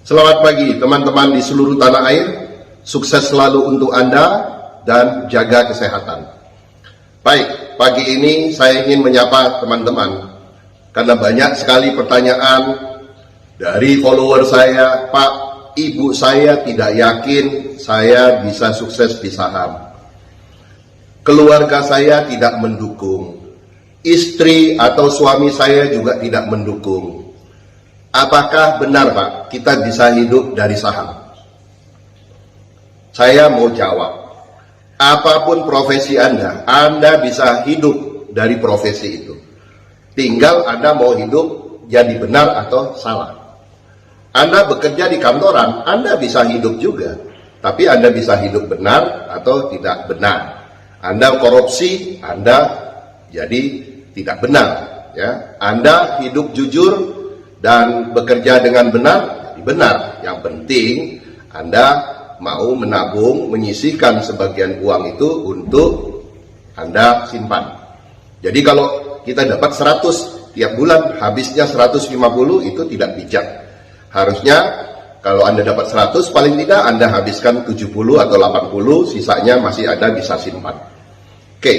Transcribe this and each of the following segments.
Selamat pagi teman-teman di seluruh tanah air. Sukses selalu untuk Anda dan jaga kesehatan. Baik, pagi ini saya ingin menyapa teman-teman karena banyak sekali pertanyaan dari follower saya. Pak, ibu saya tidak yakin saya bisa sukses di saham. Keluarga saya tidak mendukung. Istri atau suami saya juga tidak mendukung. Apakah benar, Pak, kita bisa hidup dari saham? Saya mau jawab, apapun profesi Anda bisa hidup dari profesi itu. Tinggal Anda mau hidup jadi benar atau salah. Anda bekerja di kantoran, Anda bisa hidup juga. Tapi Anda bisa hidup benar atau tidak benar. Anda korupsi, Anda jadi tidak benar. Ya. Anda hidup jujur dan bekerja dengan benar, jadi benar. Yang penting Anda mau menabung, menyisihkan sebagian uang itu untuk Anda simpan. Jadi kalau kita dapat 100 tiap bulan, habisnya 150, itu tidak bijak. Harusnya kalau Anda dapat 100, paling tidak Anda habiskan 70 atau 80, sisanya masih Anda bisa simpan. Oke,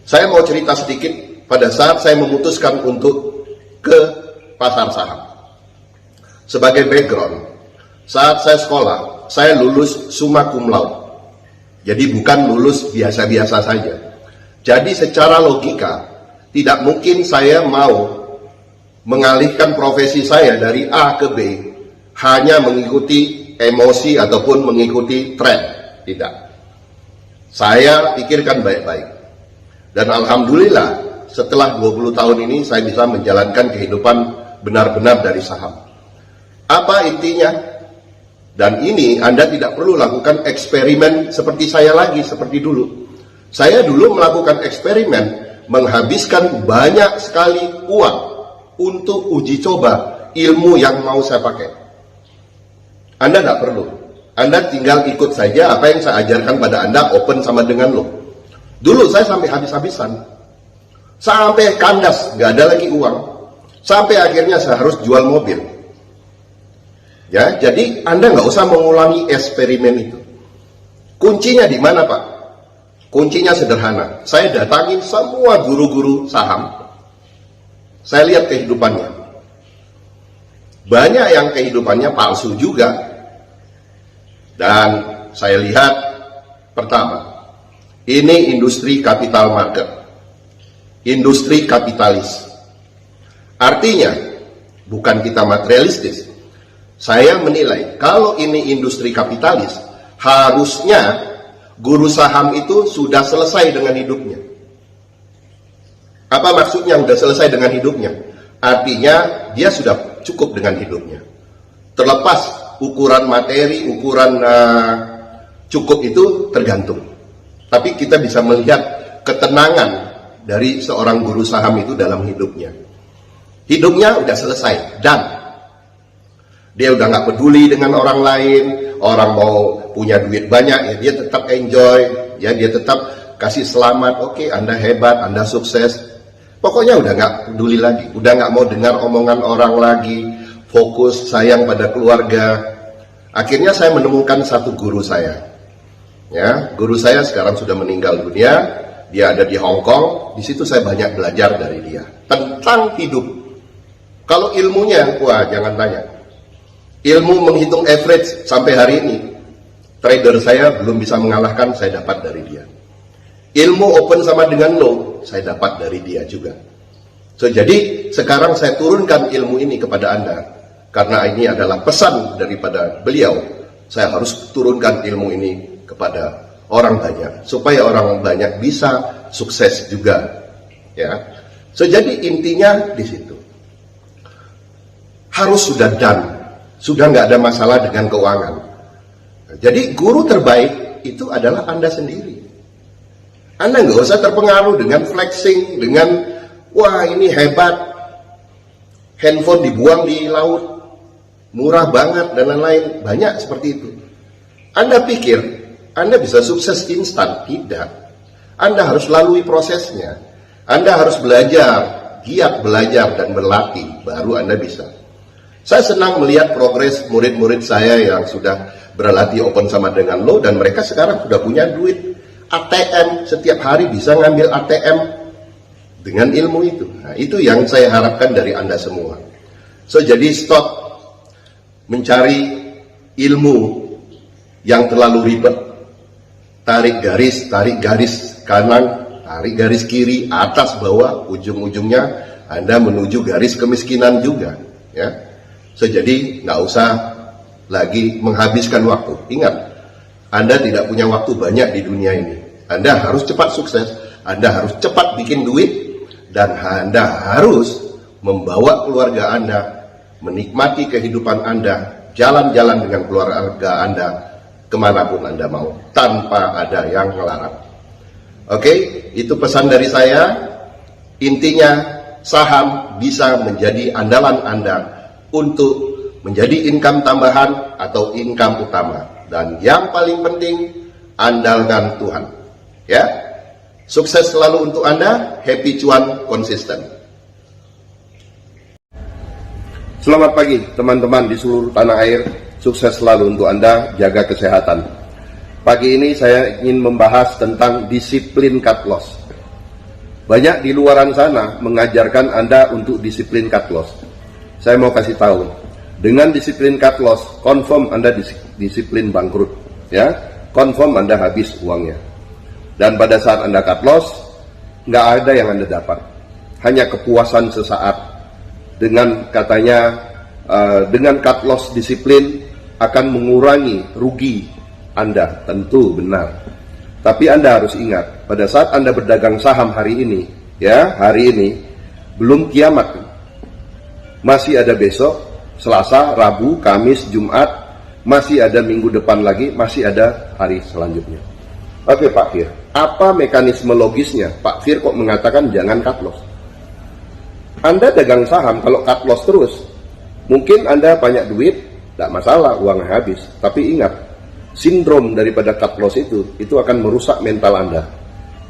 saya mau cerita sedikit pada saat saya memutuskan untuk ke pasar saham. Sebagai background, saat saya sekolah, saya lulus summa cum laude. Jadi bukan lulus biasa-biasa saja. Jadi secara logika, tidak mungkin saya mau mengalihkan profesi saya dari A ke B hanya mengikuti emosi ataupun mengikuti tren. Tidak. Saya pikirkan baik-baik. Dan alhamdulillah, setelah 20 tahun ini saya bisa menjalankan kehidupan benar-benar dari saham. Apa intinya? Dan ini Anda tidak perlu lakukan eksperimen seperti saya lagi, seperti dulu. Saya dulu melakukan eksperimen, menghabiskan banyak sekali uang untuk uji coba ilmu yang mau saya pakai. Anda tidak perlu. Anda tinggal ikut saja apa yang saya ajarkan pada Anda, open sama dengan lo. Dulu saya sampai habis-habisan. Sampai kandas, nggak ada lagi uang. Sampai akhirnya saya harus jual mobil. Ya, jadi Anda nggak usah mengulangi eksperimen itu. Kuncinya di mana, Pak? Kuncinya sederhana. Saya datangin semua guru-guru saham. Saya lihat kehidupannya. Banyak yang kehidupannya palsu juga. Dan saya lihat, pertama, ini industri capital market. Industri kapitalis. Artinya, bukan kita materialistis. Saya menilai, kalau ini industri kapitalis, harusnya guru saham itu sudah selesai dengan hidupnya. Apa maksudnya sudah selesai dengan hidupnya? Artinya, dia sudah cukup dengan hidupnya. Terlepas ukuran materi, ukuran cukup itu tergantung. Tapi kita bisa melihat ketenangan dari seorang guru saham itu dalam hidupnya. Hidupnya udah selesai, dan dia udah nggak peduli dengan orang lain. Orang mau punya duit banyak, ya dia tetap enjoy, ya dia tetap kasih selamat. Oke, Anda hebat, Anda sukses. Pokoknya udah nggak peduli lagi, udah nggak mau dengar omongan orang lagi. Fokus sayang pada keluarga. Akhirnya saya menemukan satu guru saya. Ya, guru saya sekarang sudah meninggal dunia. Dia ada di Hong Kong. Di situ saya banyak belajar dari dia tentang hidup. Kalau ilmunya, wah jangan tanya. Ilmu menghitung average sampai hari ini, trader saya belum bisa mengalahkan, saya dapat dari dia. Ilmu open sama dengan low, saya dapat dari dia juga. So, jadi sekarang saya turunkan ilmu ini kepada Anda. Karena ini adalah pesan daripada beliau. Saya harus turunkan ilmu ini kepada orang banyak, supaya orang banyak bisa sukses juga, ya. So, jadi intinya di situ. Harus sudah done, sudah nggak ada masalah dengan keuangan. Jadi guru terbaik itu adalah Anda sendiri. Anda nggak usah terpengaruh dengan flexing, dengan wah ini hebat, handphone dibuang di laut, murah banget dan lain-lain. Banyak seperti itu. Anda pikir Anda bisa sukses instan? Tidak. Anda harus lalui prosesnya. Anda harus belajar, giat belajar dan berlatih, baru Anda bisa. Saya senang melihat progres murid-murid saya yang sudah berlatih open sama dengan lo, dan mereka sekarang sudah punya duit ATM, setiap hari bisa ngambil ATM dengan ilmu itu. Nah, itu yang saya harapkan dari Anda semua. So, jadi stop mencari ilmu yang terlalu ribet. Tarik garis kanan, tarik garis kiri, atas, bawah, ujung-ujungnya Anda menuju garis kemiskinan juga. Ya, so, jadi nggak usah lagi menghabiskan waktu. Ingat, Anda tidak punya waktu banyak di dunia ini. Anda harus cepat sukses, Anda harus cepat bikin duit, dan Anda harus membawa keluarga Anda, menikmati kehidupan Anda, jalan-jalan dengan keluarga Anda kemanapun Anda mau, tanpa ada yang melarang. Oke, itu pesan dari saya. Intinya, saham bisa menjadi andalan Anda untuk menjadi income tambahan atau income utama. Dan yang paling penting, andalkan Tuhan. Ya, sukses selalu untuk Anda, happy cuan konsisten. Selamat pagi teman-teman di seluruh tanah air, sukses selalu untuk Anda, jaga kesehatan. Pagi ini saya ingin membahas tentang disiplin cut loss. Banyak di luaran sana mengajarkan Anda untuk disiplin cut loss. Saya mau kasih tahu, dengan disiplin cut loss, confirm Anda disiplin bangkrut, ya, confirm Anda habis uangnya. Dan pada saat Anda cut loss, nggak ada yang Anda dapat, hanya kepuasan sesaat. Dengan katanya, dengan cut loss disiplin akan mengurangi rugi Anda, tentu benar. Tapi Anda harus ingat, pada saat Anda berdagang saham hari ini, ya, hari ini belum kiamat, masih ada besok, Selasa, Rabu, Kamis, Jumat, masih ada minggu depan lagi, masih ada hari selanjutnya. Oke Pak Fir, apa mekanisme logisnya? Pak Fir kok mengatakan jangan cut loss? Anda dagang saham, kalau cut loss terus, mungkin Anda banyak duit, tidak masalah, uangnya habis. Tapi ingat, sindrom daripada cut loss itu akan merusak mental Anda.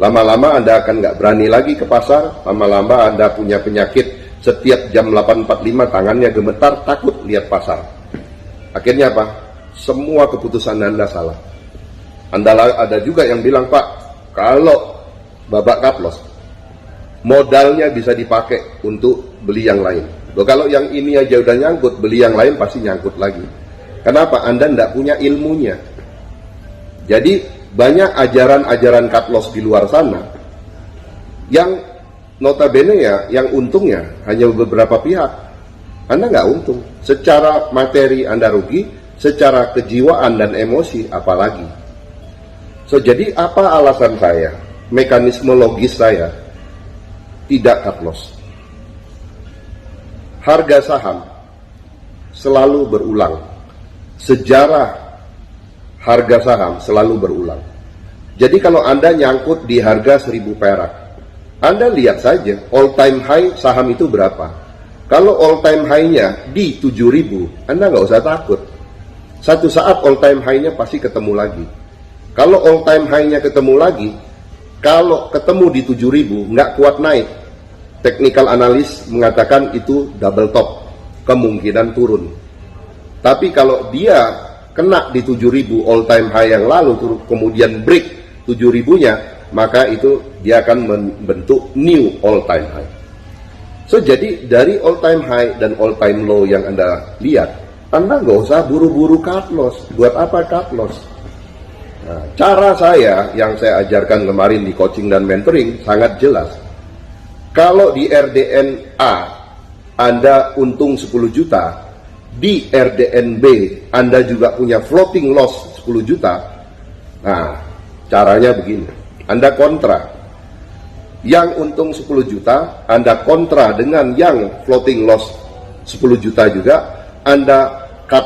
Lama-lama Anda akan nggak berani lagi ke pasar, lama-lama Anda punya penyakit, setiap jam 8.45 tangannya gemetar, takut lihat pasar. Akhirnya apa? Semua keputusan Anda salah. Ada juga yang bilang, Pak, kalau babak cut loss, modalnya bisa dipakai untuk beli yang lain. Loh, kalau yang ini aja udah nyangkut, beli yang lain pasti nyangkut lagi. Kenapa? Anda tidak punya ilmunya. Jadi banyak ajaran-ajaran cut loss di luar sana yang notabene ya, yang untungnya hanya beberapa pihak. Anda nggak untung. Secara materi Anda rugi, secara kejiwaan dan emosi apalagi. So, jadi apa alasan saya? Mekanisme logis saya tidak cut loss. Harga saham selalu berulang. Sejarah harga saham selalu berulang. Jadi kalau Anda nyangkut di harga 1.000 perak, Anda lihat saja all time high saham itu berapa. Kalau all time high-nya di 7.000, Anda nggak usah takut. Satu saat all time high-nya pasti ketemu lagi. Kalau all time high-nya ketemu lagi, kalau ketemu di 7.000 nggak kuat naik, technical analis mengatakan itu double top, kemungkinan turun. Tapi kalau dia kena di 7.000 all time high yang lalu, kemudian break 7.000-nya, maka itu dia akan membentuk new all time high. So, jadi dari all time high dan all time low yang Anda lihat, Anda nggak usah buru-buru cut loss. Buat apa cut loss? Nah, cara saya yang saya ajarkan kemarin di coaching dan mentoring sangat jelas. Kalau di RDNA Anda untung 10 juta, di RDNB Anda juga punya floating loss 10 juta. Nah, caranya begini. Anda kontra. Yang untung 10 juta, Anda kontra dengan yang floating loss 10 juta juga, Anda cut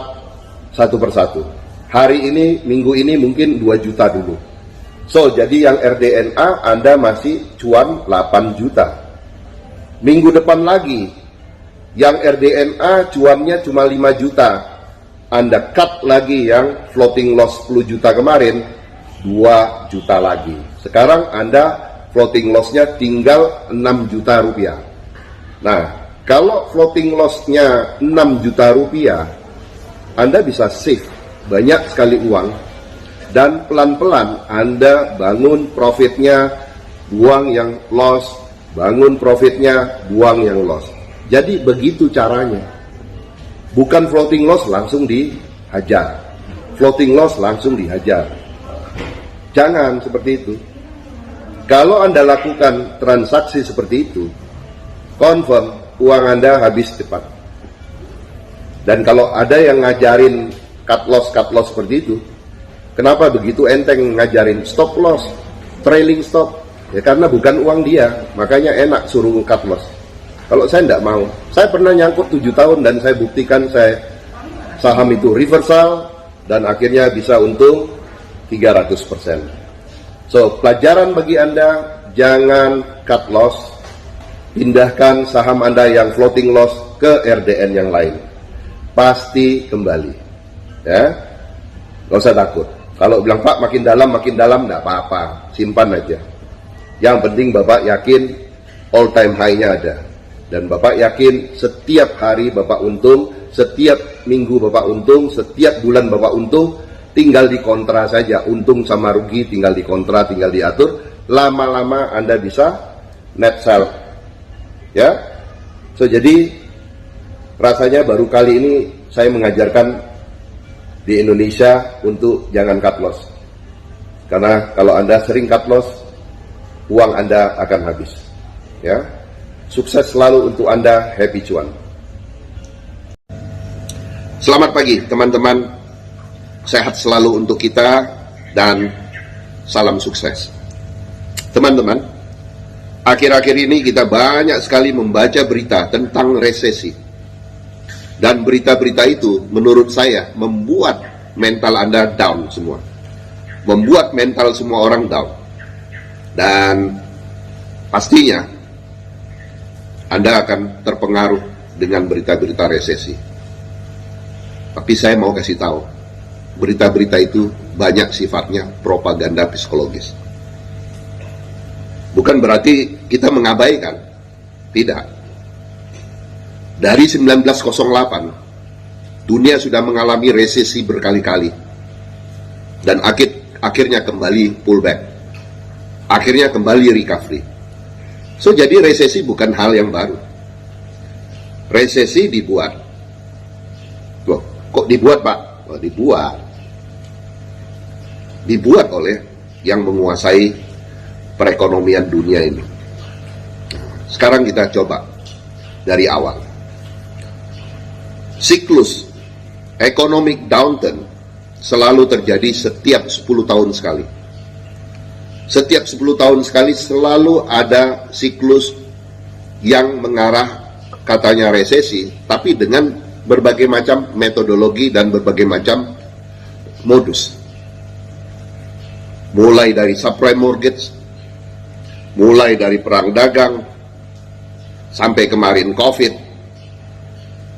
satu persatu. Hari ini, minggu ini mungkin 2 juta dulu. So, jadi yang RDNA Anda masih cuan 8 juta. Minggu depan lagi, yang RDNA cuannya cuma 5 juta. Anda cut lagi yang floating loss 10 juta kemarin, 2 juta lagi. Sekarang Anda floating loss-nya tinggal 6 juta rupiah. Nah, Kalau floating loss-nya 6 juta rupiah, Anda bisa save banyak sekali uang, dan pelan-pelan Anda bangun profitnya, buang yang loss, bangun profitnya, buang yang loss. Jadi begitu caranya. Bukan floating loss langsung dihajar, floating loss langsung dihajar. Jangan seperti itu. Kalau Anda lakukan transaksi seperti itu, confirm uang Anda habis cepat. Dan kalau ada yang ngajarin cut loss seperti itu, kenapa begitu enteng ngajarin stop loss, trailing stop? Ya karena bukan uang dia, makanya enak suruh cut loss. Kalau saya tidak mau, saya pernah nyangkut 7 tahun dan saya buktikan saya saham itu reversal dan akhirnya bisa untung 300%. So, pelajaran bagi Anda, jangan cut loss. Pindahkan saham Anda yang floating loss ke RDN yang lain. Pasti kembali. Ya, nggak usah takut. Kalau bilang, Pak, makin dalam, nggak apa-apa. Simpan aja. Yang penting Bapak yakin all time high-nya ada. Dan Bapak yakin setiap hari Bapak untung, setiap minggu Bapak untung, setiap bulan Bapak untung. Tinggal dikontra saja. Untung sama rugi tinggal dikontra, tinggal diatur. Lama-lama Anda bisa net sell. Ya, so jadi rasanya baru kali ini saya mengajarkan di Indonesia untuk jangan cut loss. Karena kalau Anda sering cut loss, uang Anda akan habis. Ya, sukses selalu untuk Anda, happy cuan. Selamat pagi teman-teman, sehat selalu untuk kita dan salam sukses. Teman-teman, akhir-akhir ini kita banyak sekali membaca berita tentang resesi. Dan berita-berita itu menurut saya membuat mental Anda down semua. Membuat mental semua orang down. Dan pastinya Anda akan terpengaruh dengan berita-berita resesi. Tapi saya mau kasih tahu, berita-berita itu banyak sifatnya propaganda psikologis. Bukan berarti kita mengabaikan. Tidak. Dari 1908, dunia sudah mengalami resesi berkali-kali. Dan akhirnya kembali pullback. Akhirnya kembali recovery. So, jadi resesi bukan hal yang baru. Resesi dibuat. Loh, kok dibuat, Pak? Oh, dibuat. Dibuat oleh yang menguasai perekonomian dunia ini. Sekarang kita coba dari awal. Siklus economic downturn selalu terjadi setiap 10 tahun sekali. Setiap 10 tahun sekali selalu ada siklus yang mengarah katanya resesi, tapi dengan berbagai macam metodologi dan berbagai macam modus. Mulai dari subprime mortgage, mulai dari perang dagang, sampai kemarin COVID,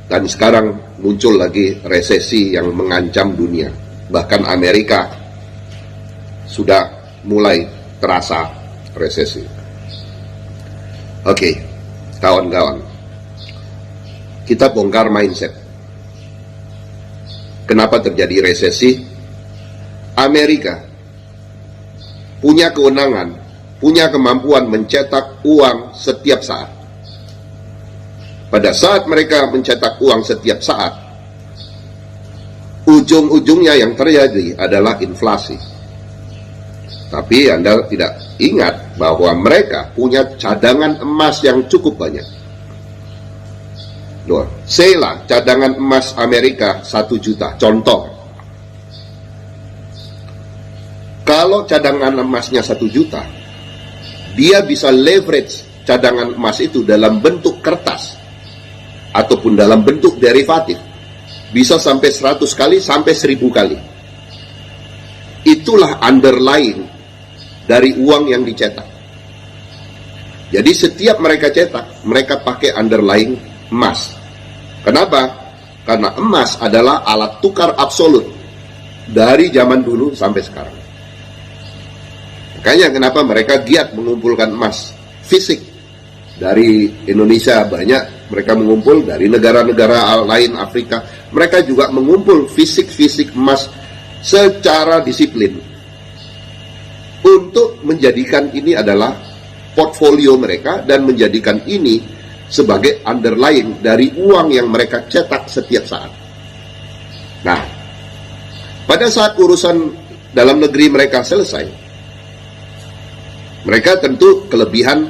dan sekarang muncul lagi resesi yang mengancam dunia. Bahkan Amerika sudah mulai terasa resesi. Oke, kawan-kawan, kita bongkar mindset. Kenapa terjadi resesi? Amerika punya kewenangan, punya kemampuan mencetak uang setiap saat. Pada saat mereka mencetak uang setiap saat, ujung-ujungnya yang terjadi adalah inflasi. Tapi Anda tidak ingat bahwa mereka punya cadangan emas yang cukup banyak. Loh, Sela, cadangan emas Amerika 1 juta, contoh. Kalau cadangan emasnya 1 juta, dia bisa leverage cadangan emas itu dalam bentuk kertas ataupun dalam bentuk derivatif, bisa sampai 100 kali sampai 1000 kali. Itulah underlying dari uang yang dicetak. Jadi setiap mereka cetak, mereka pakai underlying emas. Kenapa? Karena emas adalah alat tukar absolut dari zaman dulu sampai sekarang. Makanya kenapa mereka giat mengumpulkan emas fisik. Dari Indonesia banyak mereka mengumpul dari negara-negara lain Afrika, mereka juga mengumpul fisik-fisik emas secara disiplin untuk menjadikan ini adalah portfolio mereka dan menjadikan ini sebagai underlying dari uang yang mereka cetak setiap saat. Nah, pada saat urusan dalam negeri mereka selesai, mereka tentu kelebihan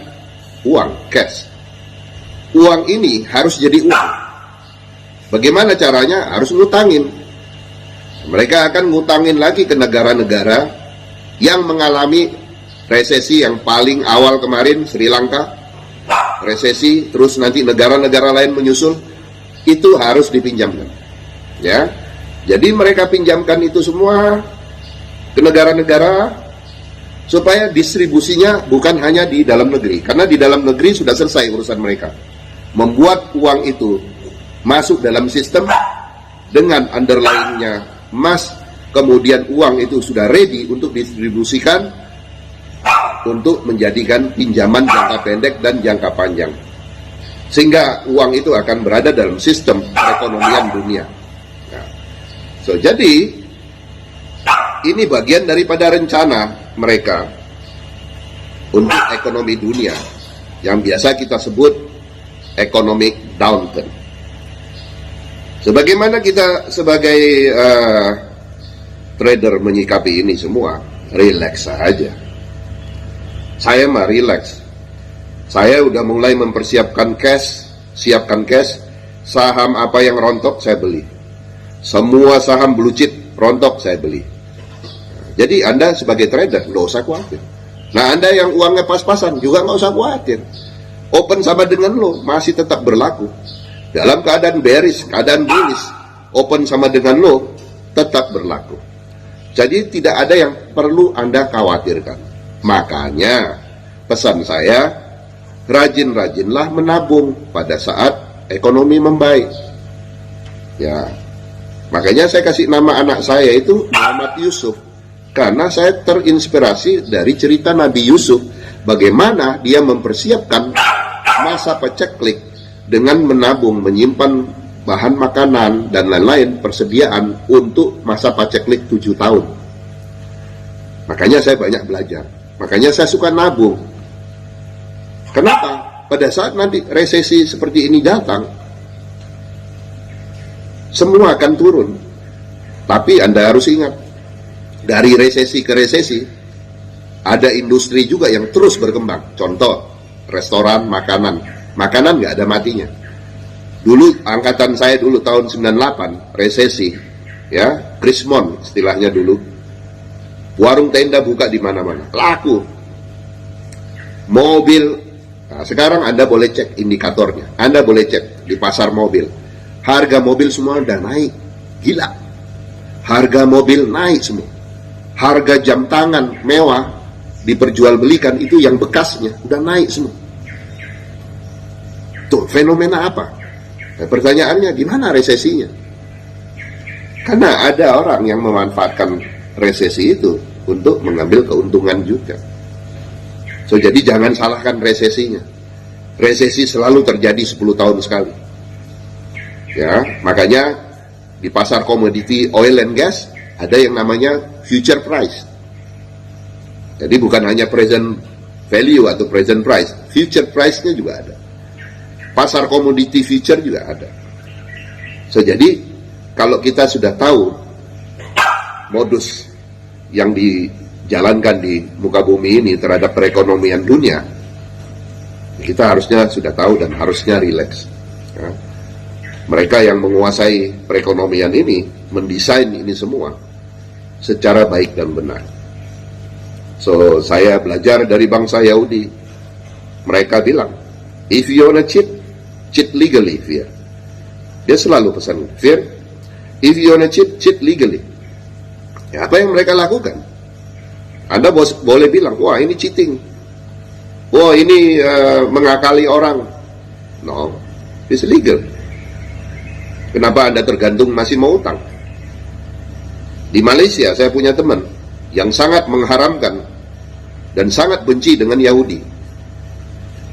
uang, cash. Uang ini harus jadi uang. Bagaimana caranya? Harus ngutangin. Mereka akan ngutangin lagi ke negara-negara yang mengalami resesi yang paling awal kemarin, Sri Lanka, resesi, terus nanti negara-negara lain menyusul, itu harus dipinjamkan. Ya, jadi mereka pinjamkan itu semua ke negara-negara supaya distribusinya bukan hanya di dalam negeri, karena di dalam negeri sudah selesai urusan mereka. Membuat uang itu masuk dalam sistem dengan underlying-nya emas, kemudian uang itu sudah ready untuk distribusikan untuk menjadikan pinjaman jangka pendek dan jangka panjang, sehingga uang itu akan berada dalam sistem perekonomian dunia. Nah, jadi ini bagian daripada rencana mereka untuk ekonomi dunia yang biasa kita sebut economic downturn. Sebagaimana kita sebagai trader menyikapi ini semua, relax saja. Saya mah relax. Saya udah mulai mempersiapkan cash, siapkan cash. Saham apa yang rontok saya beli. Semua saham blue chip rontok saya beli. Jadi Anda sebagai trader nggak usah khawatir. Nah, Anda yang uangnya pas-pasan juga nggak usah khawatir. Open sama dengan lo masih tetap berlaku. Dalam keadaan bearish, keadaan bullish, open sama dengan lo tetap berlaku. Jadi tidak ada yang perlu Anda khawatirkan. Makanya pesan saya, rajin-rajinlah menabung pada saat ekonomi membaik. Ya, makanya saya kasih nama anak saya itu Muhammad Yusuf, karena saya terinspirasi dari cerita Nabi Yusuf, bagaimana dia mempersiapkan masa paceklik dengan menabung, menyimpan bahan makanan dan lain-lain, persediaan untuk masa paceklik 7 tahun. Makanya saya banyak belajar, makanya saya suka nabung. Kenapa? Pada saat nanti resesi seperti ini datang, semua akan turun. Tapi Anda harus ingat, dari resesi ke resesi ada industri juga yang terus berkembang. Contoh, restoran, makanan nggak ada matinya. Dulu angkatan saya dulu tahun 98 resesi, ya, krismon istilahnya dulu, warung tenda buka di mana-mana, laku. Mobil, nah, sekarang Anda boleh cek indikatornya, Anda boleh cek di pasar mobil, harga mobil semua udah naik, gila. Harga mobil naik semua. Harga jam tangan mewah diperjualbelikan itu yang bekasnya udah naik semua. Tuh, fenomena apa? Nah, pertanyaannya, gimana resesinya? Karena ada orang yang memanfaatkan resesi itu untuk mengambil keuntungan juga. So, jadi jangan salahkan resesinya. Resesi selalu terjadi 10 tahun sekali. Ya, makanya di pasar komoditi oil and gas ada yang namanya future price. Jadi bukan hanya present value atau present price, future price-nya juga ada. Pasar komoditi future juga ada. So, jadi kalau kita sudah tahu modus yang dijalankan di muka bumi ini terhadap perekonomian dunia, kita harusnya sudah tahu dan harusnya rileks. Ya. Mereka yang menguasai perekonomian ini mendesain ini semua secara baik dan benar. So, saya belajar dari bangsa Yahudi. Mereka bilang, if you wanna cheat legally, Fear. Dia selalu pesan, Fear, if you wanna cheat legally. Ya, apa yang mereka lakukan? Anda boleh bilang, wah ini cheating, wah ini mengakali orang. No, it's legal. Kenapa Anda tergantung masih mau utang? Di Malaysia saya punya teman yang sangat mengharamkan dan sangat benci dengan Yahudi.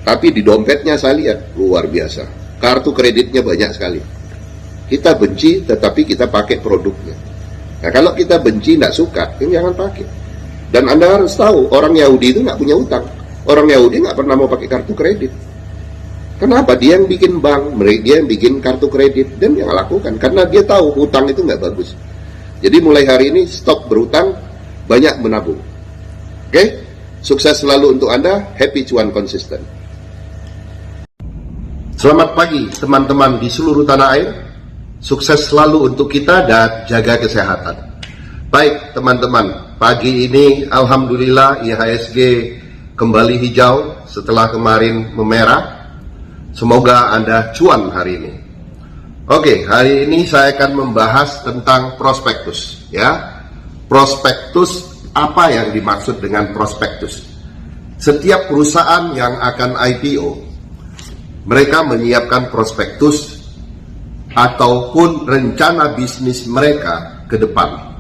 Tapi di dompetnya saya lihat luar biasa, kartu kreditnya banyak sekali. Kita benci, tetapi kita pakai produknya. Nah, kalau kita benci, nggak suka, ini jangan pakai. Dan Anda harus tahu, orang Yahudi itu nggak punya utang. Orang Yahudi nggak pernah mau pakai kartu kredit. Kenapa? Dia yang bikin bank, dia yang bikin kartu kredit, dan yang lakukan. Karena dia tahu hutang itu nggak bagus. Jadi mulai hari ini, stop berhutang, banyak menabung. Oke? Sukses selalu untuk Anda, happy cuan konsisten. Selamat pagi teman-teman di seluruh tanah air. Sukses selalu untuk kita dan jaga kesehatan. Baik teman-teman, pagi ini alhamdulillah IHSG kembali hijau setelah kemarin memerah. Semoga Anda cuan hari ini. Oke, hari ini saya akan membahas tentang prospektus, ya. Prospektus, apa yang dimaksud dengan prospektus? Setiap perusahaan yang akan IPO, mereka menyiapkan prospektus ataupun rencana bisnis mereka ke depan.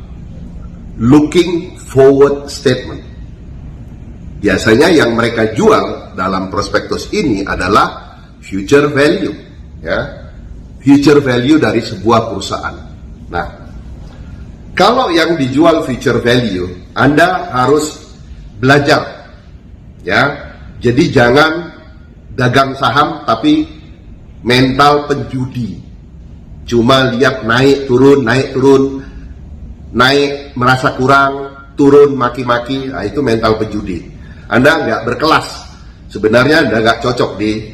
Looking forward statement. Biasanya yang mereka jual dalam prospektus ini adalah future value, ya. Future value dari sebuah perusahaan. Nah, kalau yang dijual future value, Anda harus belajar, ya. Jadi jangan dagang saham tapi mental penjudi. Cuma lihat naik turun, naik merasa kurang, turun maki-maki, nah itu mental penjudi. Anda nggak berkelas. Sebenarnya Anda nggak cocok di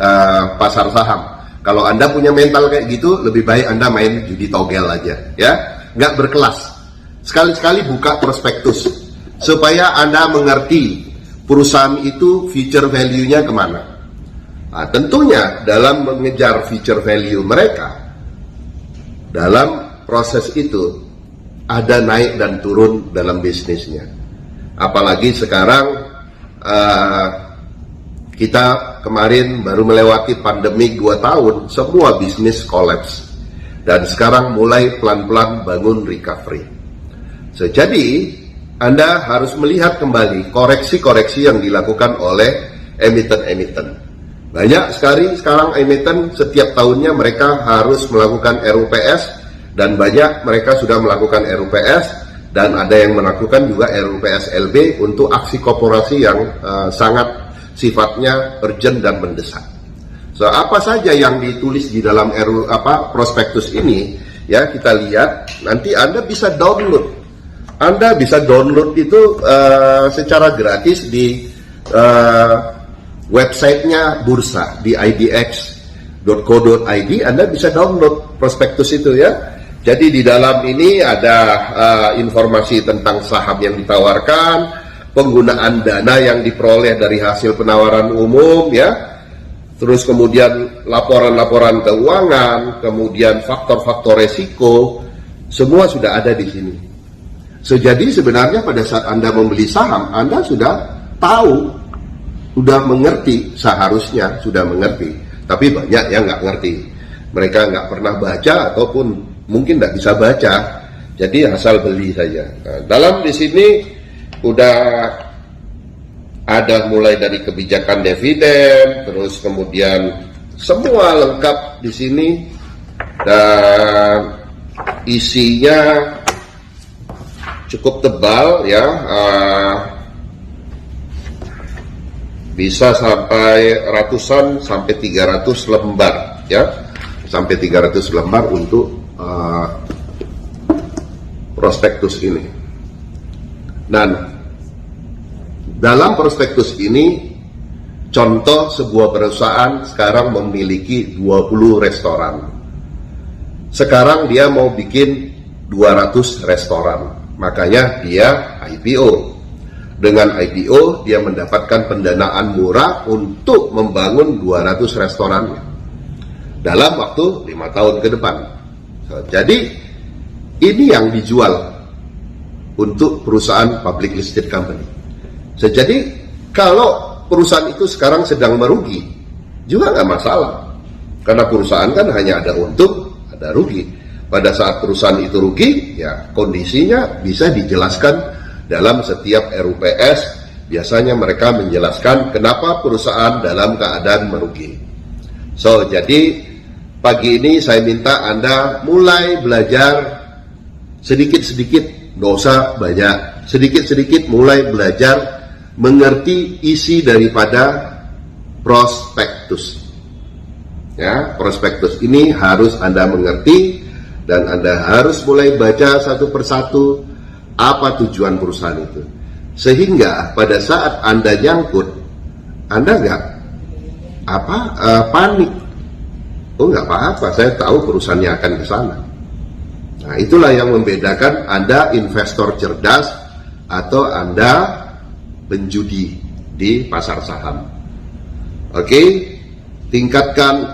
pasar saham. Kalau Anda punya mental kayak gitu, lebih baik Anda main judi togel aja, ya. Nggak berkelas. Sekali-sekali buka prospektus supaya Anda mengerti perusahaan itu future value-nya kemana. Nah, tentunya dalam mengejar future value mereka, dalam proses itu ada naik dan turun dalam bisnisnya. Apalagi sekarang kita kemarin baru melewati pandemi 2 tahun, semua bisnis kolaps. Dan sekarang mulai pelan-pelan bangun recovery. So, jadi Anda harus melihat kembali koreksi-koreksi yang dilakukan oleh emiten-emiten. Banyak sekali sekarang emiten setiap tahunnya mereka harus melakukan RUPS, dan banyak mereka sudah melakukan RUPS, dan ada yang melakukan juga RUPS LB untuk aksi korporasi yang sangat sifatnya urgent dan mendesak. So, apa saja yang ditulis di dalam prospektus ini, ya, kita lihat. Nanti Anda bisa download. Anda bisa download itu secara gratis di websitenya bursa di idx.co.id. Anda bisa download prospektus itu, ya. Jadi di dalam ini ada informasi tentang saham yang ditawarkan, penggunaan dana yang diperoleh dari hasil penawaran umum, ya. Terus kemudian laporan-laporan keuangan, kemudian faktor-faktor resiko, semua sudah ada di sini. So, jadi sebenarnya pada saat Anda membeli saham, Anda sudah tahu, sudah mengerti, seharusnya sudah mengerti. Tapi banyak yang nggak ngerti. Mereka nggak pernah baca ataupun mungkin nggak bisa baca, jadi asal beli saja. Nah, dalam di sini udah ada mulai dari kebijakan dividen, terus kemudian semua lengkap di sini, dan isinya cukup tebal, ya. Bisa sampai ratusan sampai 300 lembar, ya, sampai 300 lembar untuk prospektus ini. Dan dalam prospektus ini, contoh sebuah perusahaan sekarang memiliki 20 restoran. Sekarang dia mau bikin 200 restoran, makanya dia IPO. Dengan IPO, dia mendapatkan pendanaan murah untuk membangun 200 restoran dalam waktu 5 tahun ke depan. So, jadi ini yang dijual untuk perusahaan public listed company. So, jadi kalau perusahaan itu sekarang sedang merugi, juga nggak masalah, karena perusahaan kan hanya ada untung, ada rugi. Pada saat perusahaan itu rugi, ya kondisinya bisa dijelaskan dalam setiap RUPS. Biasanya mereka menjelaskan kenapa perusahaan dalam keadaan merugi. So, jadi pagi ini saya minta Anda mulai belajar sedikit-sedikit, nggak usah banyak, sedikit-sedikit mulai belajar mengerti isi daripada prospektus. Ya, prospektus ini harus Anda mengerti dan Anda harus mulai baca satu persatu apa tujuan perusahaan itu. Sehingga pada saat Anda nyangkut, Anda nggak panik. Oh, nggak apa-apa, saya tahu perusahaannya akan ke sana. Nah, itulah yang membedakan Anda investor cerdas atau Anda penjudi di pasar saham. Oke, tingkatkan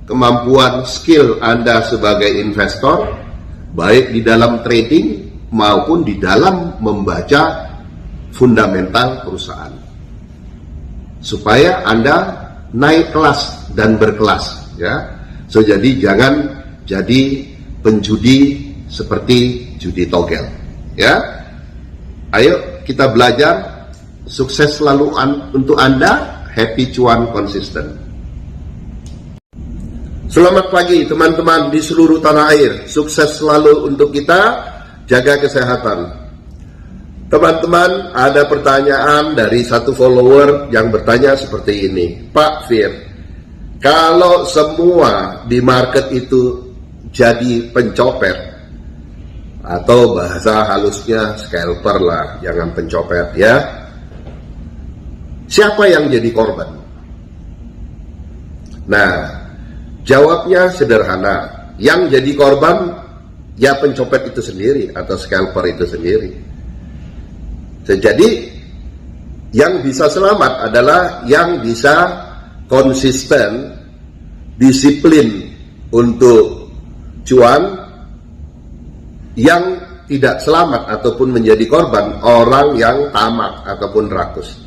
kemampuan skill Anda sebagai investor, baik di dalam trading maupun di dalam membaca fundamental perusahaan, supaya Anda naik kelas dan berkelas, ya. So, jadi jangan jadi penjudi seperti judi togel, ya. Ayo kita belajar. Sukses selalu untuk Anda. Happy cuan konsisten. Selamat pagi teman-teman di seluruh tanah air. Sukses selalu untuk kita. Jaga kesehatan. Teman-teman, ada pertanyaan dari satu follower yang bertanya seperti ini. Pak Fir, kalau semua di market itu jadi pencopet, atau bahasa halusnya scalper lah, jangan pencopet ya, siapa yang jadi korban? Nah, jawabnya sederhana. Yang jadi korban ya pencopet itu sendiri atau scalper itu sendiri. Jadi yang bisa selamat adalah yang bisa konsisten, disiplin untuk cuan. Yang tidak selamat ataupun menjadi korban orang yang tamak ataupun rakus.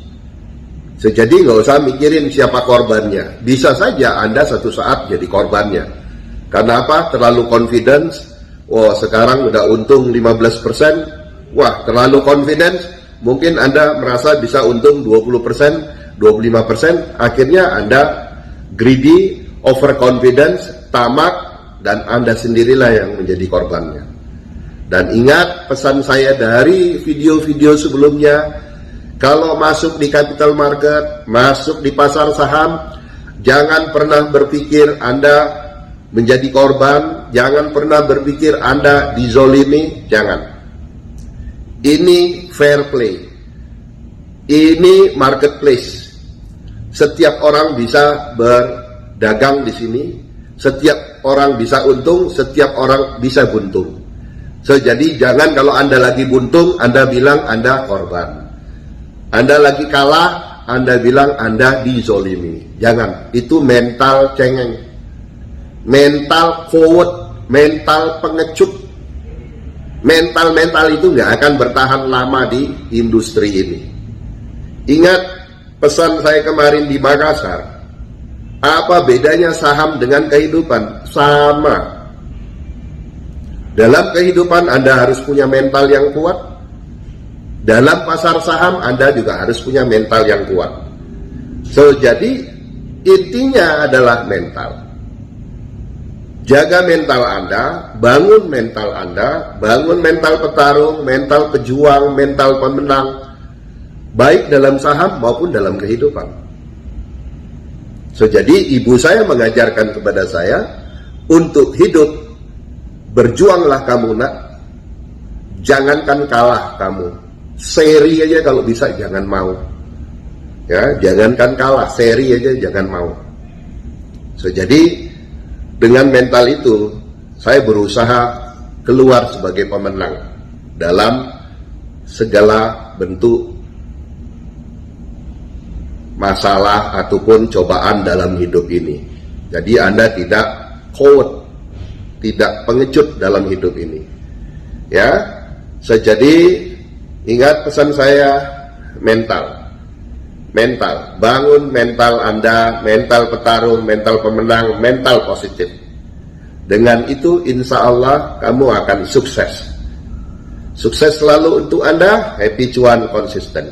Jadi nggak usah mikirin siapa korbannya. Bisa saja Anda satu saat jadi korbannya. Karena apa? Terlalu confidence. Wah, sekarang udah untung 15%. Wah, terlalu confidence. Mungkin Anda merasa bisa untung 20%, 25%. Akhirnya Anda greedy, overconfidence, tamak, dan Anda sendirilah yang menjadi korbannya. Dan ingat pesan saya dari video-video sebelumnya, kalau masuk di capital market, masuk di pasar saham, jangan pernah berpikir Anda menjadi korban, jangan pernah berpikir Anda dizolimi, jangan. Ini fair play, ini marketplace. Setiap orang bisa berdagang di sini, setiap orang bisa untung, setiap orang bisa buntung. Jadi jangan kalau Anda lagi buntung, Anda bilang Anda korban. Anda lagi kalah, Anda bilang Anda dizolimi. Jangan, itu mental cengeng, mental forward, mental pengecut. Mental itu nggak akan bertahan lama di industri ini. Ingat pesan saya kemarin di Makassar, apa bedanya saham dengan kehidupan? Sama. Dalam kehidupan Anda harus punya mental yang kuat. Dalam pasar saham Anda juga harus punya mental yang kuat. Jadi intinya adalah mental. Jaga mental Anda, bangun mental Anda, bangun mental petarung, mental pejuang, mental pemenang, baik dalam saham maupun dalam kehidupan. Jadi ibu saya mengajarkan kepada saya untuk hidup. Berjuanglah kamu nak, jangankan kalah kamu, seri aja kalau bisa jangan mau, ya jangankan kalah, seri aja jangan mau. Jadi dengan mental itu saya berusaha keluar sebagai pemenang dalam segala bentuk masalah ataupun cobaan dalam hidup ini. Jadi Anda tidak coward, tidak pengecut dalam hidup ini, ya. Jadi ingat pesan saya, mental, bangun mental Anda, mental petarung, mental pemenang, mental positif. Dengan itu insya Allah kamu akan sukses. Sukses selalu untuk Anda, happy cuan konsisten.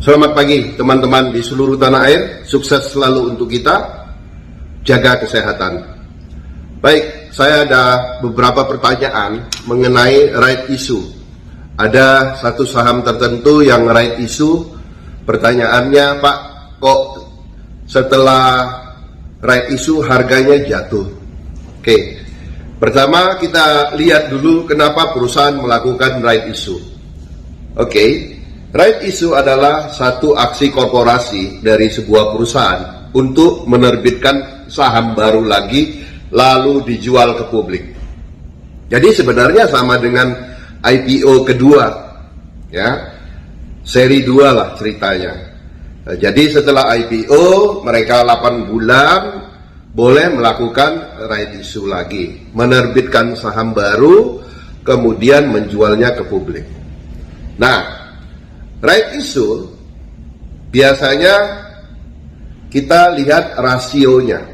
Selamat pagi teman-teman di seluruh tanah air, sukses selalu untuk kita. jaga kesehatan. Baik, saya ada beberapa pertanyaan mengenai right issue. Ada satu saham tertentu yang right issue. Pertanyaannya, Pak, kok setelah right issue harganya jatuh? Oke, pertama kita lihat dulu kenapa perusahaan melakukan right issue. Oke, right issue adalah satu aksi korporasi dari sebuah perusahaan untuk menerbitkan saham baru lagi lalu dijual ke publik. Jadi sebenarnya sama dengan IPO kedua, ya, seri 2 lah ceritanya. Jadi setelah IPO mereka 8 bulan boleh melakukan right issue lagi, menerbitkan saham baru kemudian menjualnya ke publik. Nah, right issue biasanya kita lihat rasionya.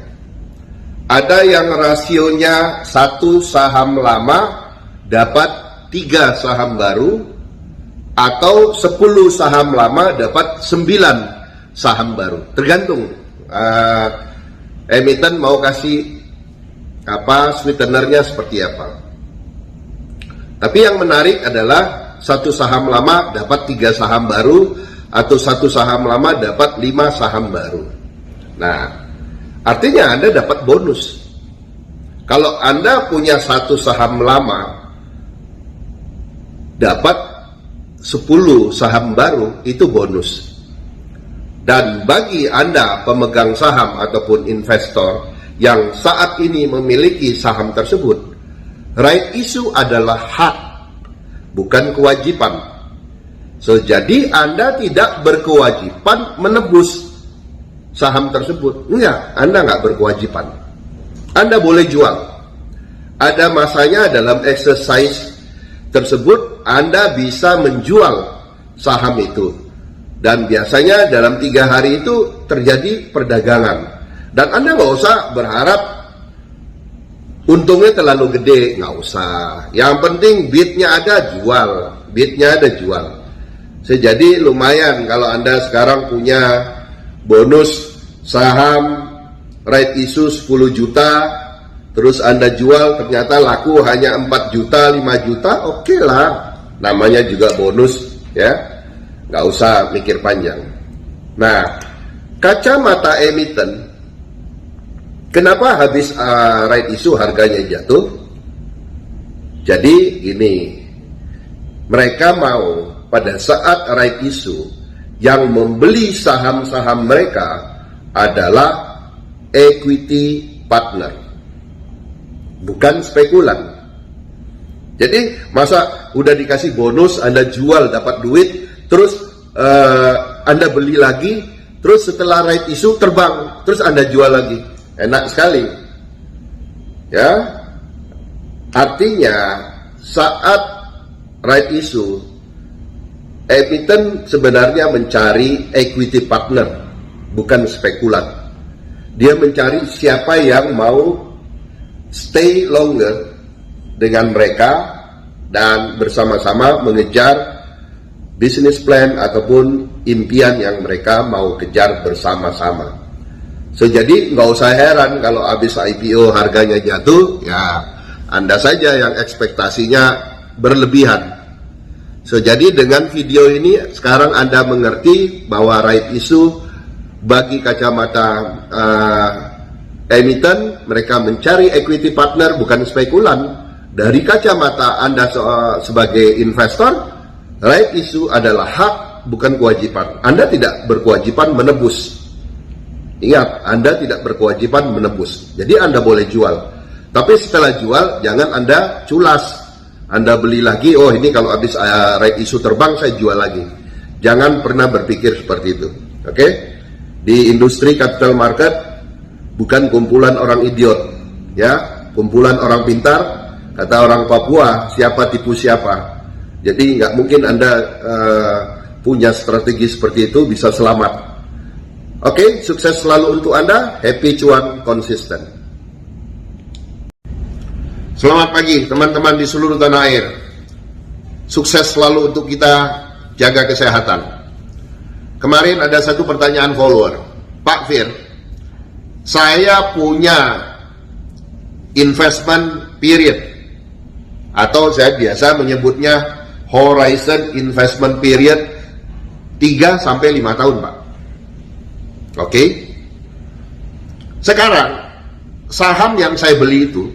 Ada yang rasionya 1 saham lama dapat 3 saham baru, atau 10 saham lama dapat 9 saham baru. Tergantung emiten mau kasih sweetenernya seperti apa. Tapi yang menarik adalah 1 saham lama dapat 3 saham baru, atau 1 saham lama dapat 5 saham baru. Nah, artinya Anda dapat bonus. Kalau Anda punya 1 saham lama dapat 10 saham baru, itu bonus. Dan bagi Anda pemegang saham ataupun investor yang saat ini memiliki saham tersebut, right issue adalah hak, bukan kewajiban. So, jadi Anda tidak berkewajiban menebus saham tersebut. Enggak, Anda nggak berkewajiban. Anda boleh jual. Ada masanya dalam exercise tersebut Anda bisa menjual saham itu. Dan biasanya dalam 3 hari itu terjadi perdagangan. Dan Anda nggak usah berharap untungnya terlalu gede, nggak usah. Yang penting bidnya ada, jual. Bidnya ada, jual. Jadi lumayan kalau Anda sekarang punya bonus saham right issue 10 juta, terus Anda jual ternyata laku hanya 4 juta, 5 juta, oke lah. Namanya juga bonus, ya. Nggak usah mikir panjang. Nah, kacamata emiten, kenapa habis right issue harganya jatuh? Jadi ini, mereka mau pada saat right issue yang membeli saham-saham mereka adalah equity partner, bukan spekulan. Jadi masa udah dikasih bonus, Anda jual dapat duit, terus Anda beli lagi, terus setelah right issue terbang, terus Anda jual lagi. Enak sekali, ya. Artinya saat right issue, emiten sebenarnya mencari equity partner, bukan spekulan. Dia mencari siapa yang mau stay longer dengan mereka dan bersama-sama mengejar business plan ataupun impian yang mereka mau kejar bersama-sama. So, jadi nggak usah heran kalau habis IPO harganya jatuh, ya Anda saja yang ekspektasinya berlebihan. So, jadi dengan video ini sekarang Anda mengerti bahwa right issue bagi kacamata emiten, mereka mencari equity partner, bukan spekulan. Dari kacamata Anda sebagai investor, right issue adalah hak, bukan kewajiban. Anda tidak berkewajiban menebus. Ingat, Anda tidak berkewajiban menebus. Jadi Anda boleh jual. Tapi setelah jual, jangan Anda culas. Anda beli lagi, oh ini kalau habis right issue terbang, saya jual lagi. Jangan pernah berpikir seperti itu. Oke? Di industri capital market, bukan kumpulan orang idiot. Ya, kumpulan orang pintar. Kata orang Papua, siapa tipu siapa. Jadi nggak mungkin Anda punya strategi seperti itu bisa selamat. Oke, sukses selalu untuk Anda. Happy cuan konsisten. Selamat pagi teman-teman di seluruh tanah air. Sukses selalu untuk kita jaga kesehatan. Kemarin ada satu pertanyaan follower, Pak Fir, saya punya investment period, atau saya biasa menyebutnya horizon investment period 3-5 tahun, Pak. Oke? Sekarang, saham yang saya beli itu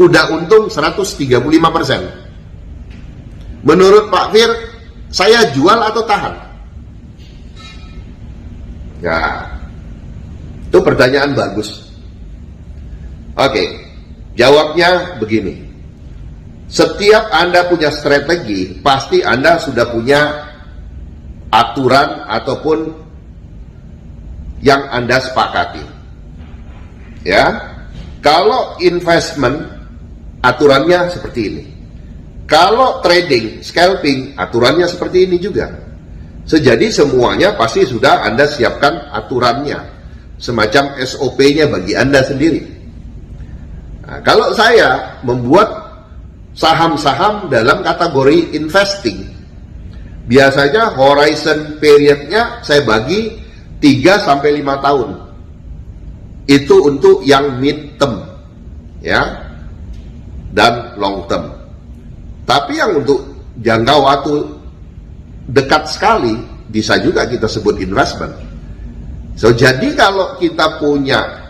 udah untung 135%. Menurut Pak Fir, saya jual atau tahan? Ya, itu pertanyaan bagus. Oke, jawabnya begini. Setiap Anda punya strategi, pasti Anda sudah punya aturan ataupun yang Anda sepakati. Ya, kalau investment aturannya seperti ini. Kalau trading, scalping, aturannya seperti ini juga. Jadi semuanya pasti sudah Anda siapkan aturannya, semacam SOP-nya bagi Anda sendiri. Nah, kalau saya membuat saham-saham dalam kategori investing, biasanya horizon periodnya saya bagi 3-5 tahun. Itu untuk yang mid term, ya, dan long term. Tapi yang untuk jangka waktu dekat sekali bisa juga kita sebut investment. Jadi kalau kita punya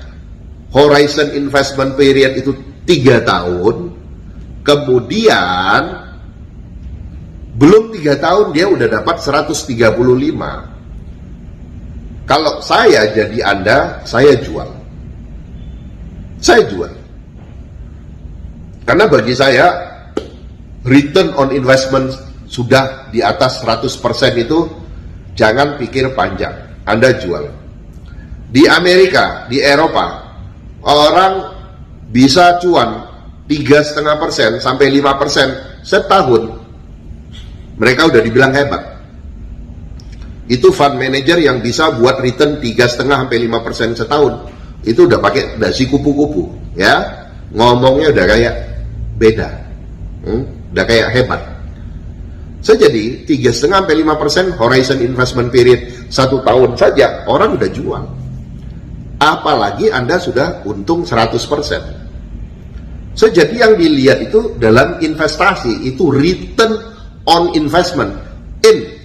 horizon investment period itu 3 tahun, kemudian belum 3 tahun dia udah dapat 135. Kalau saya jadi Anda, saya jual. Saya jual. Karena bagi saya return on investment sudah di atas 100% itu jangan pikir panjang, Anda jual. Di Amerika, di Eropa, orang bisa cuan 3,5% sampai 5% setahun. Mereka udah dibilang hebat. Itu fund manager yang bisa buat return 3,5 sampai 5% setahun. Itu udah pakai dasi kupu-kupu, ya. Ngomongnya udah kayak beda. Udah kayak hebat. Jadi 3,5 sampai 5% horizon investment period 1 tahun saja orang udah jual. Apalagi Anda sudah untung 100%. Jadi yang dilihat itu dalam investasi itu return on investment in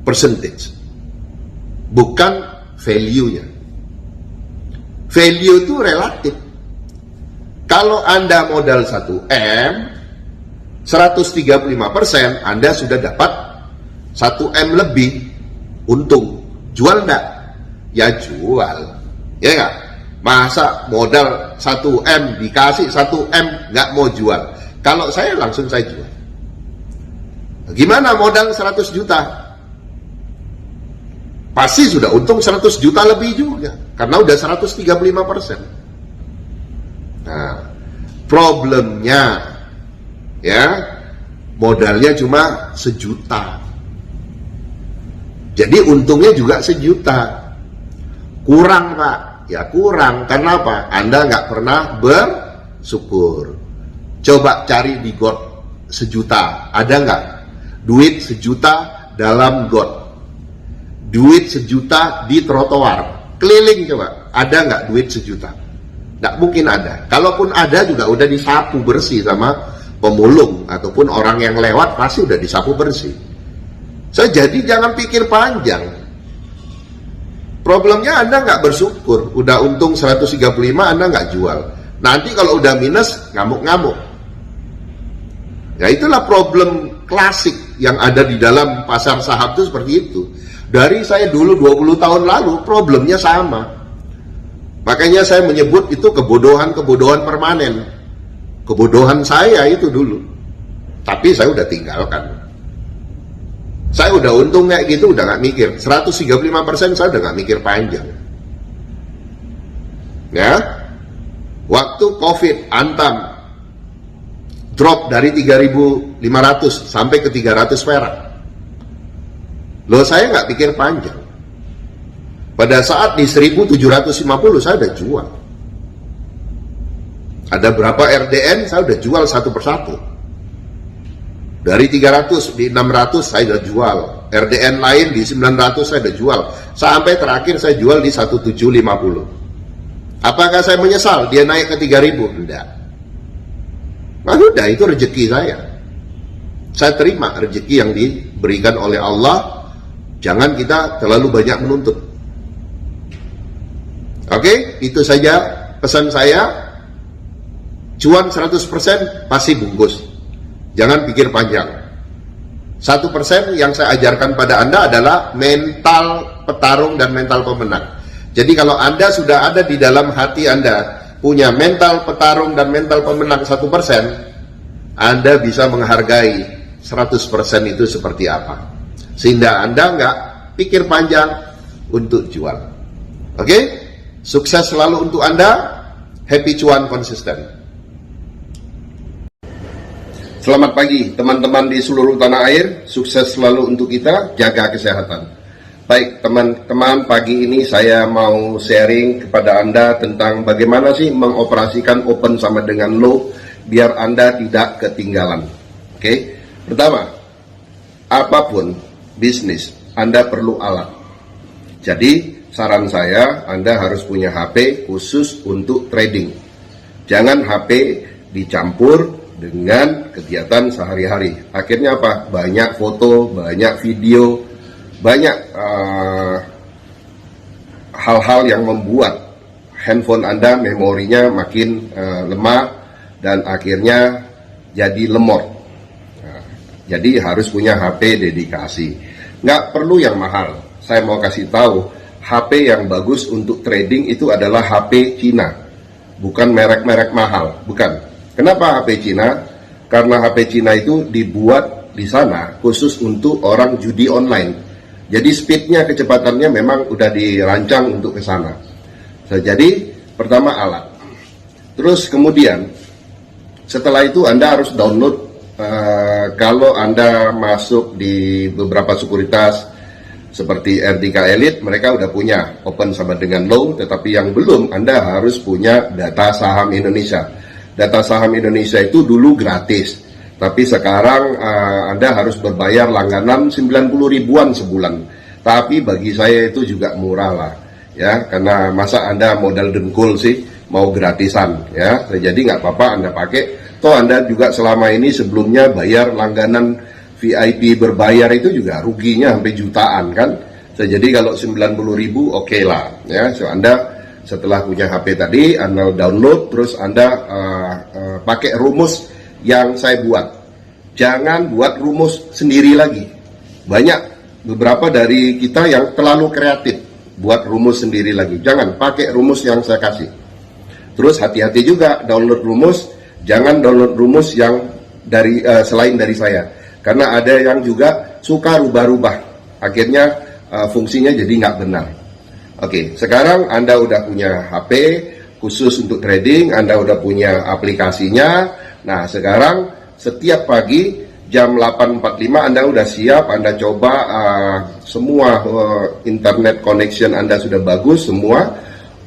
percentage, bukan value-nya. Value itu relatif. Kalau Anda modal 1M, 135%, Anda sudah dapat 1M lebih untung. Jual enggak? Ya jual. Ya enggak? Masa modal 1M dikasih 1M nggak mau jual? Kalau saya langsung saya jual. Gimana modal 100 juta? Pasti sudah untung 100 juta lebih juga. Karena udah 135%. Nah, problemnya ya modalnya cuma 1 juta. Jadi untungnya juga 1 juta. Kurang, Pak. Ya kurang, karena apa? Anda nggak pernah bersyukur. Coba cari di got 1 juta, ada nggak? Duit 1 juta dalam got, duit 1 juta di trotoar, keliling coba, ada nggak duit 1 juta? Nggak mungkin ada. Kalaupun ada juga udah disapu bersih sama pemulung ataupun orang yang lewat pasti udah disapu bersih. Jadi jangan pikir panjang. Problemnya Anda nggak bersyukur, udah untung 135 Anda nggak jual. Nanti kalau udah minus, ngamuk-ngamuk. Ya itulah problem klasik yang ada di dalam pasar saham itu seperti itu. Dari saya dulu 20 tahun lalu, problemnya sama. Makanya saya menyebut itu kebodohan-kebodohan permanen. Kebodohan saya itu dulu. Tapi saya udah tinggalkan. Saya udah untung kayak gitu, udah nggak mikir. 135% saya udah nggak mikir panjang. Ya, waktu COVID Antam drop dari 3.500 sampai ke 300 perak. Loh, saya nggak pikir panjang. Pada saat di 1.750 saya udah jual. Ada berapa RDN saya udah jual satu persatu. Dari 300 di 600 saya udah jual. RDN lain di 900 saya udah jual. Sampai terakhir saya jual di 1750. Apakah saya menyesal dia naik ke 3.000? Enggak. Nah, udah, itu rezeki saya. Saya terima rezeki yang diberikan oleh Allah. Jangan kita terlalu banyak menuntut. Oke, itu saja pesan saya. Cuan 100% pasti bungkus. Jangan pikir panjang. 1% yang saya ajarkan pada Anda adalah mental petarung dan mental pemenang. Jadi kalau Anda sudah ada di dalam hati Anda punya mental petarung dan mental pemenang 1%, Anda bisa menghargai 100% itu seperti apa. Sehingga Anda nggak pikir panjang untuk jual. Oke? Sukses selalu untuk Anda. Happy cuan konsisten. Selamat pagi teman-teman di seluruh tanah air. Sukses selalu untuk kita. Jaga kesehatan. Baik teman-teman, pagi ini saya mau sharing kepada Anda tentang bagaimana sih mengoperasikan open sama dengan low biar Anda tidak ketinggalan. Oke? Pertama, apapun bisnis Anda perlu alat. Jadi saran saya, Anda harus punya HP khusus untuk trading. Jangan HP dicampur dengan kegiatan sehari-hari. Akhirnya apa? Banyak foto, banyak video, banyak hal-hal yang membuat handphone Anda memorinya makin lemah dan akhirnya jadi lemot. Jadi harus punya HP dedikasi. Nggak perlu yang mahal. Saya mau kasih tahu, HP yang bagus untuk trading itu adalah HP Cina, bukan merek-merek mahal, bukan. Kenapa HP Cina? Karena HP Cina itu dibuat di sana khusus untuk orang judi online. Jadi speednya, kecepatannya memang udah dirancang untuk ke sana. Jadi pertama alat. Terus kemudian setelah itu Anda harus download. Kalau Anda masuk di beberapa sekuritas seperti RDK Elite, mereka udah punya open sama dengan low. Tetapi yang belum, Anda harus punya data saham Indonesia. Data saham Indonesia itu dulu gratis. Tapi sekarang Anda harus berbayar langganan 90 ribuan sebulan. Tapi bagi saya itu juga murah lah, ya. Karena masa Anda modal dengkul sih mau gratisan, ya. Jadi nggak apa-apa Anda pakai. Toh Anda juga selama ini sebelumnya bayar langganan VIP berbayar itu juga ruginya sampai jutaan kan. Jadi kalau 90 ribu oke lah, ya. So Anda setelah punya HP tadi, Anda download, terus Anda pakai rumus yang saya buat. Jangan buat rumus sendiri lagi. Banyak beberapa dari kita yang terlalu kreatif buat rumus sendiri lagi. Jangan pakai rumus yang saya kasih. Terus hati-hati juga download rumus. Jangan download rumus yang dari selain dari saya. Karena ada yang juga suka rubah-rubah. Akhirnya fungsinya jadi nggak benar. Oke, sekarang Anda udah punya HP khusus untuk trading. Anda udah punya aplikasinya. Nah, sekarang setiap pagi jam 8.45 Anda udah siap, Anda coba semua internet connection Anda sudah bagus semua.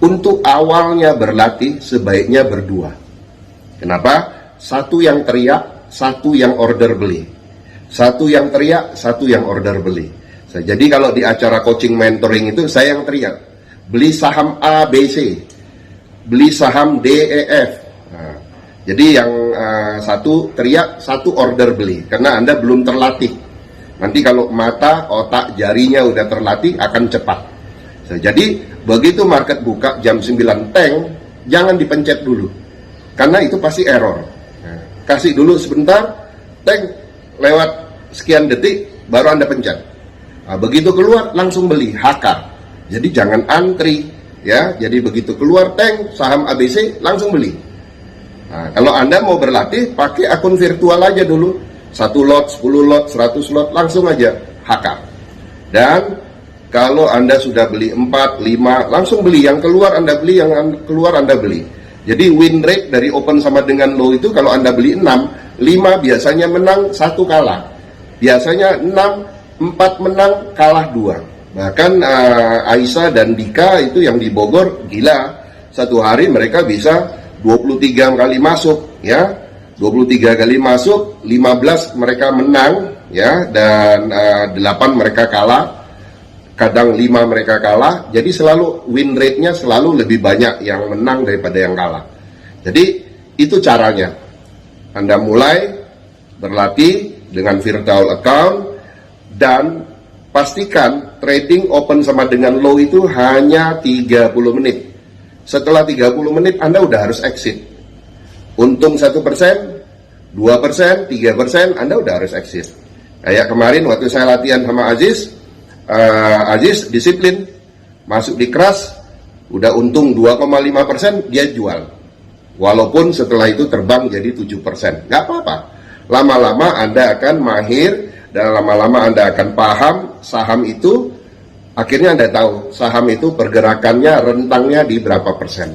Untuk awalnya berlatih sebaiknya berdua. Kenapa? Satu yang teriak, satu yang order beli. Satu yang teriak, satu yang order beli. Jadi kalau di acara coaching mentoring itu saya yang teriak, beli saham A, B, C, beli saham D, E, F. Jadi yang satu teriak, satu order beli. Karena Anda belum terlatih. Nanti kalau mata, otak, jarinya udah terlatih akan cepat. Jadi begitu market buka jam 9 teng, jangan dipencet dulu. Karena itu pasti error. Kasih dulu sebentar, teng lewat sekian detik, baru Anda pencet. Begitu keluar langsung beli, hakar. Jadi jangan antri. Ya, jadi begitu keluar teng, saham ABC langsung beli. Nah, kalau Anda mau berlatih, pakai akun virtual aja dulu. 1 lot, 10 lot, 100 lot, langsung aja hakar. Dan kalau Anda sudah beli 4, 5, langsung beli. Yang keluar Anda beli, yang keluar Anda beli. Jadi win rate dari open sama dengan low itu kalau Anda beli 6, 5 biasanya menang, 1 kalah. Biasanya 6, 4 menang, kalah 2. Bahkan Aisyah dan Dika itu yang di Bogor, gila. Satu hari mereka bisa 23 kali masuk, ya. 23 kali masuk, 15 mereka menang, ya, dan 8 mereka kalah. kadang 5 mereka kalah, jadi selalu win rate-nya selalu lebih banyak yang menang daripada yang kalah. Jadi itu caranya. Anda mulai berlatih dengan virtual account dan pastikan trading open sama dengan low itu hanya 30 menit. Setelah 30 menit Anda udah harus exit. Untung 1%, 2%, 3%, Anda udah harus exit. Kayak kemarin waktu saya latihan sama Aziz, Aziz disiplin, masuk di keras, udah untung 2,5%, dia jual. Walaupun setelah itu terbang jadi 7%. Nggak apa-apa. Lama-lama Anda akan mahir, dan lama-lama Anda akan paham saham itu. Akhirnya Anda tahu saham itu pergerakannya, rentangnya di berapa persen.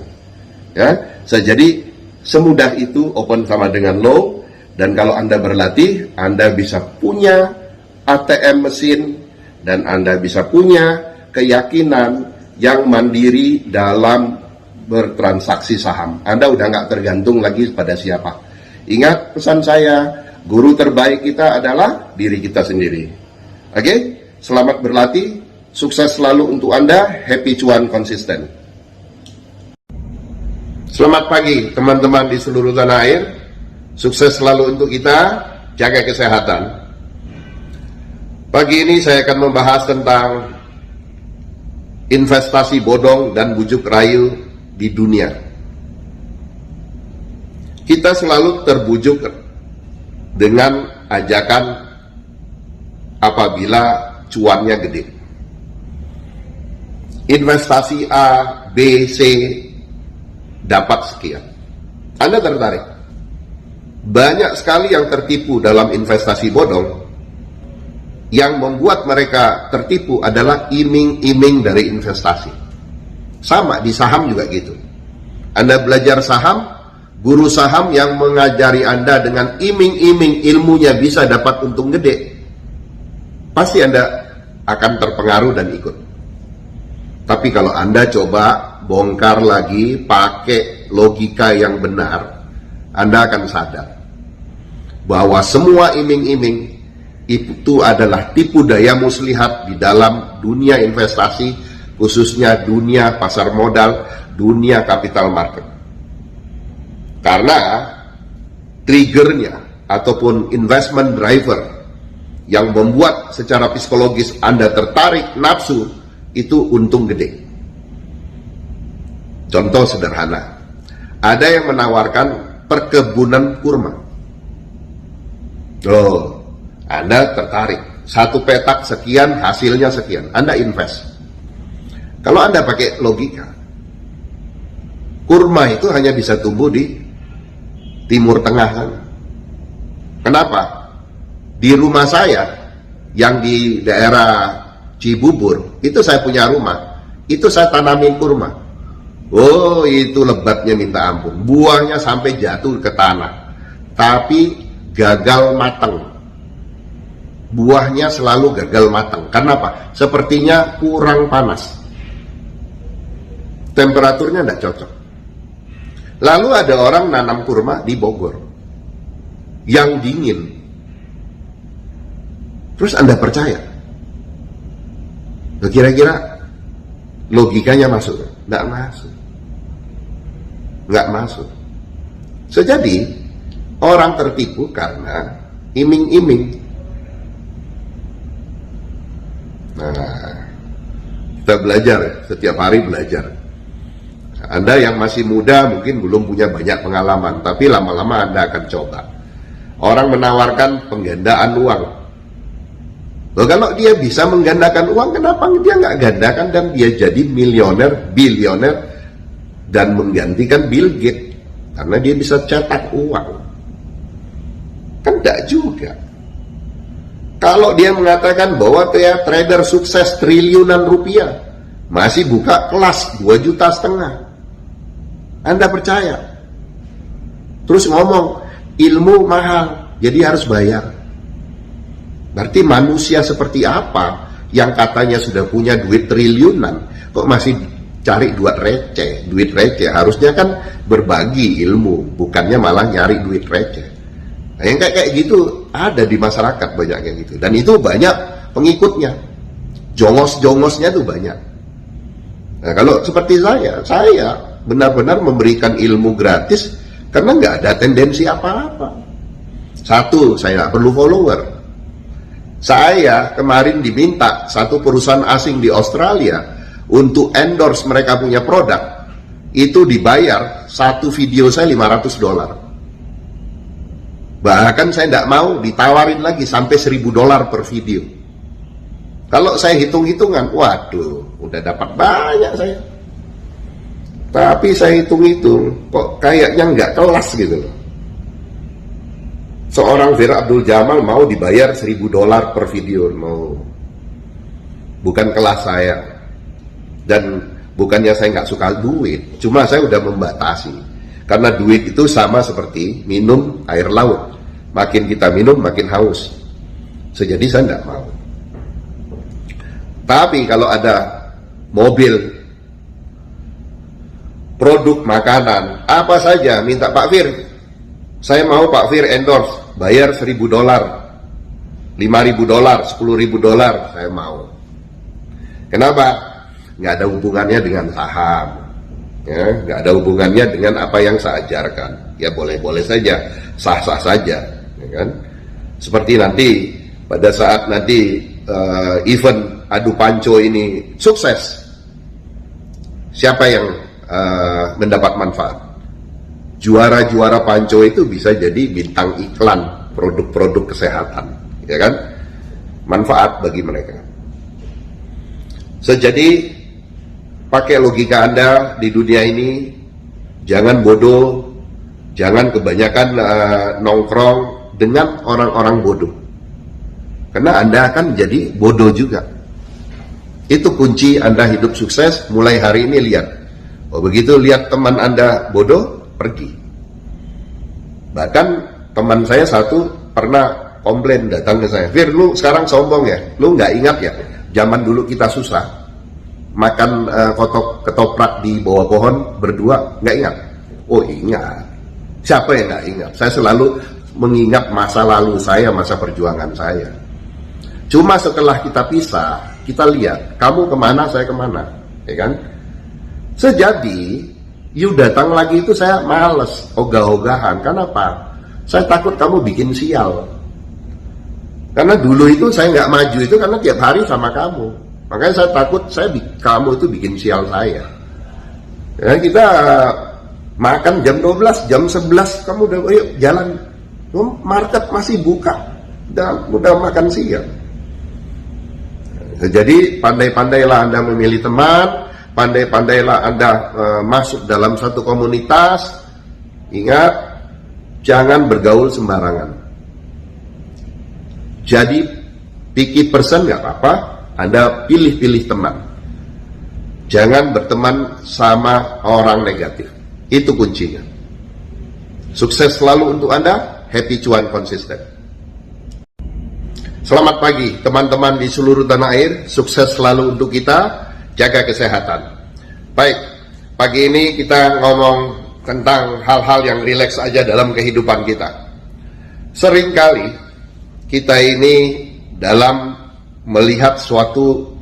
Ya, jadi semudah itu open sama dengan low. Dan kalau Anda berlatih, Anda bisa punya ATM mesin dan Anda bisa punya keyakinan yang mandiri dalam bertransaksi saham. Anda udah nggak tergantung lagi pada siapa. Ingat pesan saya, guru terbaik kita adalah diri kita sendiri. Oke? Selamat berlatih, sukses selalu untuk Anda, happy cuan konsisten. Selamat pagi teman-teman di seluruh tanah air. Sukses selalu untuk kita, jaga kesehatan. Pagi ini saya akan membahas tentang investasi bodong dan bujuk rayu di dunia. Kita selalu terbujuk dengan ajakan apabila cuannya gede. Investasi A, B, C dapat sekian. Anda tertarik? Banyak sekali yang tertipu dalam investasi bodong. Yang membuat mereka tertipu adalah iming-iming dari investasi. Sama di saham juga gitu. Anda belajar saham, guru saham yang mengajari Anda dengan iming-iming ilmunya bisa dapat untung gede, pasti Anda akan terpengaruh dan ikut. Tapi kalau Anda coba bongkar lagi pakai logika yang benar, Anda akan sadar bahwa semua iming-iming itu adalah tipu daya muslihat di dalam dunia investasi, khususnya dunia pasar modal, dunia capital market. Karena triggernya ataupun investment driver yang membuat secara psikologis Anda tertarik nafsu itu untung gede. Contoh sederhana, ada yang menawarkan perkebunan kurma. Loh, Anda tertarik, satu petak sekian, hasilnya sekian, Anda invest. Kalau Anda pakai logika, kurma itu hanya bisa tumbuh di Timur Tengah kan? Kenapa? Di rumah saya, yang di daerah Cibubur, itu saya punya rumah, itu saya tanamin kurma. Oh, itu lebatnya minta ampun, buahnya sampai jatuh ke tanah, tapi gagal matang. Buahnya selalu gagal matang. Kenapa? Sepertinya kurang panas, temperaturnya tidak cocok. Lalu ada orang nanam kurma di Bogor yang dingin, terus Anda percaya? Kira-kira logikanya masuk? Nggak masuk. Nggak masuk. So, jadi orang tertipu karena iming-iming. Nah, kita belajar ya, setiap hari belajar. Anda yang masih muda mungkin belum punya banyak pengalaman, tapi lama-lama Anda akan coba. Orang menawarkan penggandaan uang. Loh, kalau dia bisa menggandakan uang, kenapa dia nggak gandakan dan dia jadi milioner, bilioner, dan menggantikan Bill Gates? Karena dia bisa cetak uang. Kan tidak juga. Kalau dia mengatakan bahwa dia trader sukses triliunan rupiah, masih buka kelas 2,5 juta, Anda percaya? Terus ngomong, ilmu mahal, jadi harus bayar. Berarti manusia seperti apa yang katanya sudah punya duit triliunan, kok masih cari duit receh? Duit receh harusnya kan berbagi ilmu, bukannya malah nyari duit receh. Nah, yang kayak gitu ada di masyarakat banyak yang gitu, dan itu banyak pengikutnya. jongos-jongosnya tuh banyak. Nah, kalau seperti saya benar-benar memberikan ilmu gratis karena nggak ada tendensi apa-apa. Satu, saya nggak perlu follower. Saya kemarin diminta satu perusahaan asing di Australia untuk endorse mereka punya produk, itu dibayar satu video saya $500. Bahkan saya tidak mau, ditawarin lagi sampai $1.000 per video. Kalau saya hitung-hitungan, waduh, udah dapat banyak saya. Tapi saya hitung-hitung, kok kayaknya nggak kelas gitu loh. Seorang Vera Abdul Jamal mau dibayar $1.000 per video, bukan kelas saya. Dan bukannya saya nggak suka duit, cuma saya udah membatasi. Karena duit itu sama seperti minum air laut, makin kita minum makin haus. Jadi saya nggak mau. Tapi kalau ada mobil, produk makanan, apa saja, minta Pak Fir, saya mau Pak Fir endorse, bayar $1.000, $5.000, $10.000, saya mau. Kenapa? Nggak ada hubungannya dengan saham, ya, nggak ada hubungannya dengan apa yang saya ajarkan. Ya boleh-boleh saja, sah-sah saja, ya kan? Seperti nanti pada saat nanti event adu panco ini sukses, siapa yang mendapat manfaat? Juara-juara panco itu bisa jadi bintang iklan produk-produk kesehatan, ya kan? Manfaat bagi mereka. Jadi pakai logika Anda di dunia ini, jangan bodoh, jangan kebanyakan nongkrong dengan orang-orang bodoh, karena Anda akan jadi bodoh juga. Itu kunci Anda hidup sukses. Mulai hari ini lihat, begitu lihat teman Anda bodoh, pergi. Bahkan teman saya satu pernah komplain, datang ke saya, Fir, lu sekarang sombong ya, lu nggak ingat ya zaman dulu kita susah makan ketoprak di bawah pohon berdua, nggak ingat? Oh ingat. Siapa yang nggak ingat? Saya selalu mengingat masa lalu saya, masa perjuangan saya. Cuma setelah kita pisah, kita lihat kamu kemana, saya kemana, ya kan? Sejadi you datang lagi itu saya males, ogah-ogahan. Kenapa? Saya takut kamu bikin sial. Karena dulu itu saya nggak maju itu karena tiap hari sama kamu. Makanya saya takut kamu itu bikin sial saya. Ya, kita makan jam 12, jam 11 kamu udah yuk jalan. Market masih buka, udah makan siang. Jadi pandai-pandailah Anda memilih teman, pandai-pandailah Anda masuk dalam satu komunitas. Ingat, jangan bergaul sembarangan. Jadi picky person nggak apa-apa, Anda pilih-pilih teman. Jangan berteman sama orang negatif. Itu kuncinya. Sukses selalu untuk Anda. Happy cuan konsisten. Selamat pagi teman-teman di seluruh tanah air. Sukses selalu untuk kita. Jaga kesehatan. Baik, pagi ini kita ngomong tentang hal-hal yang rileks aja dalam kehidupan kita. Seringkali kita ini dalam melihat suatu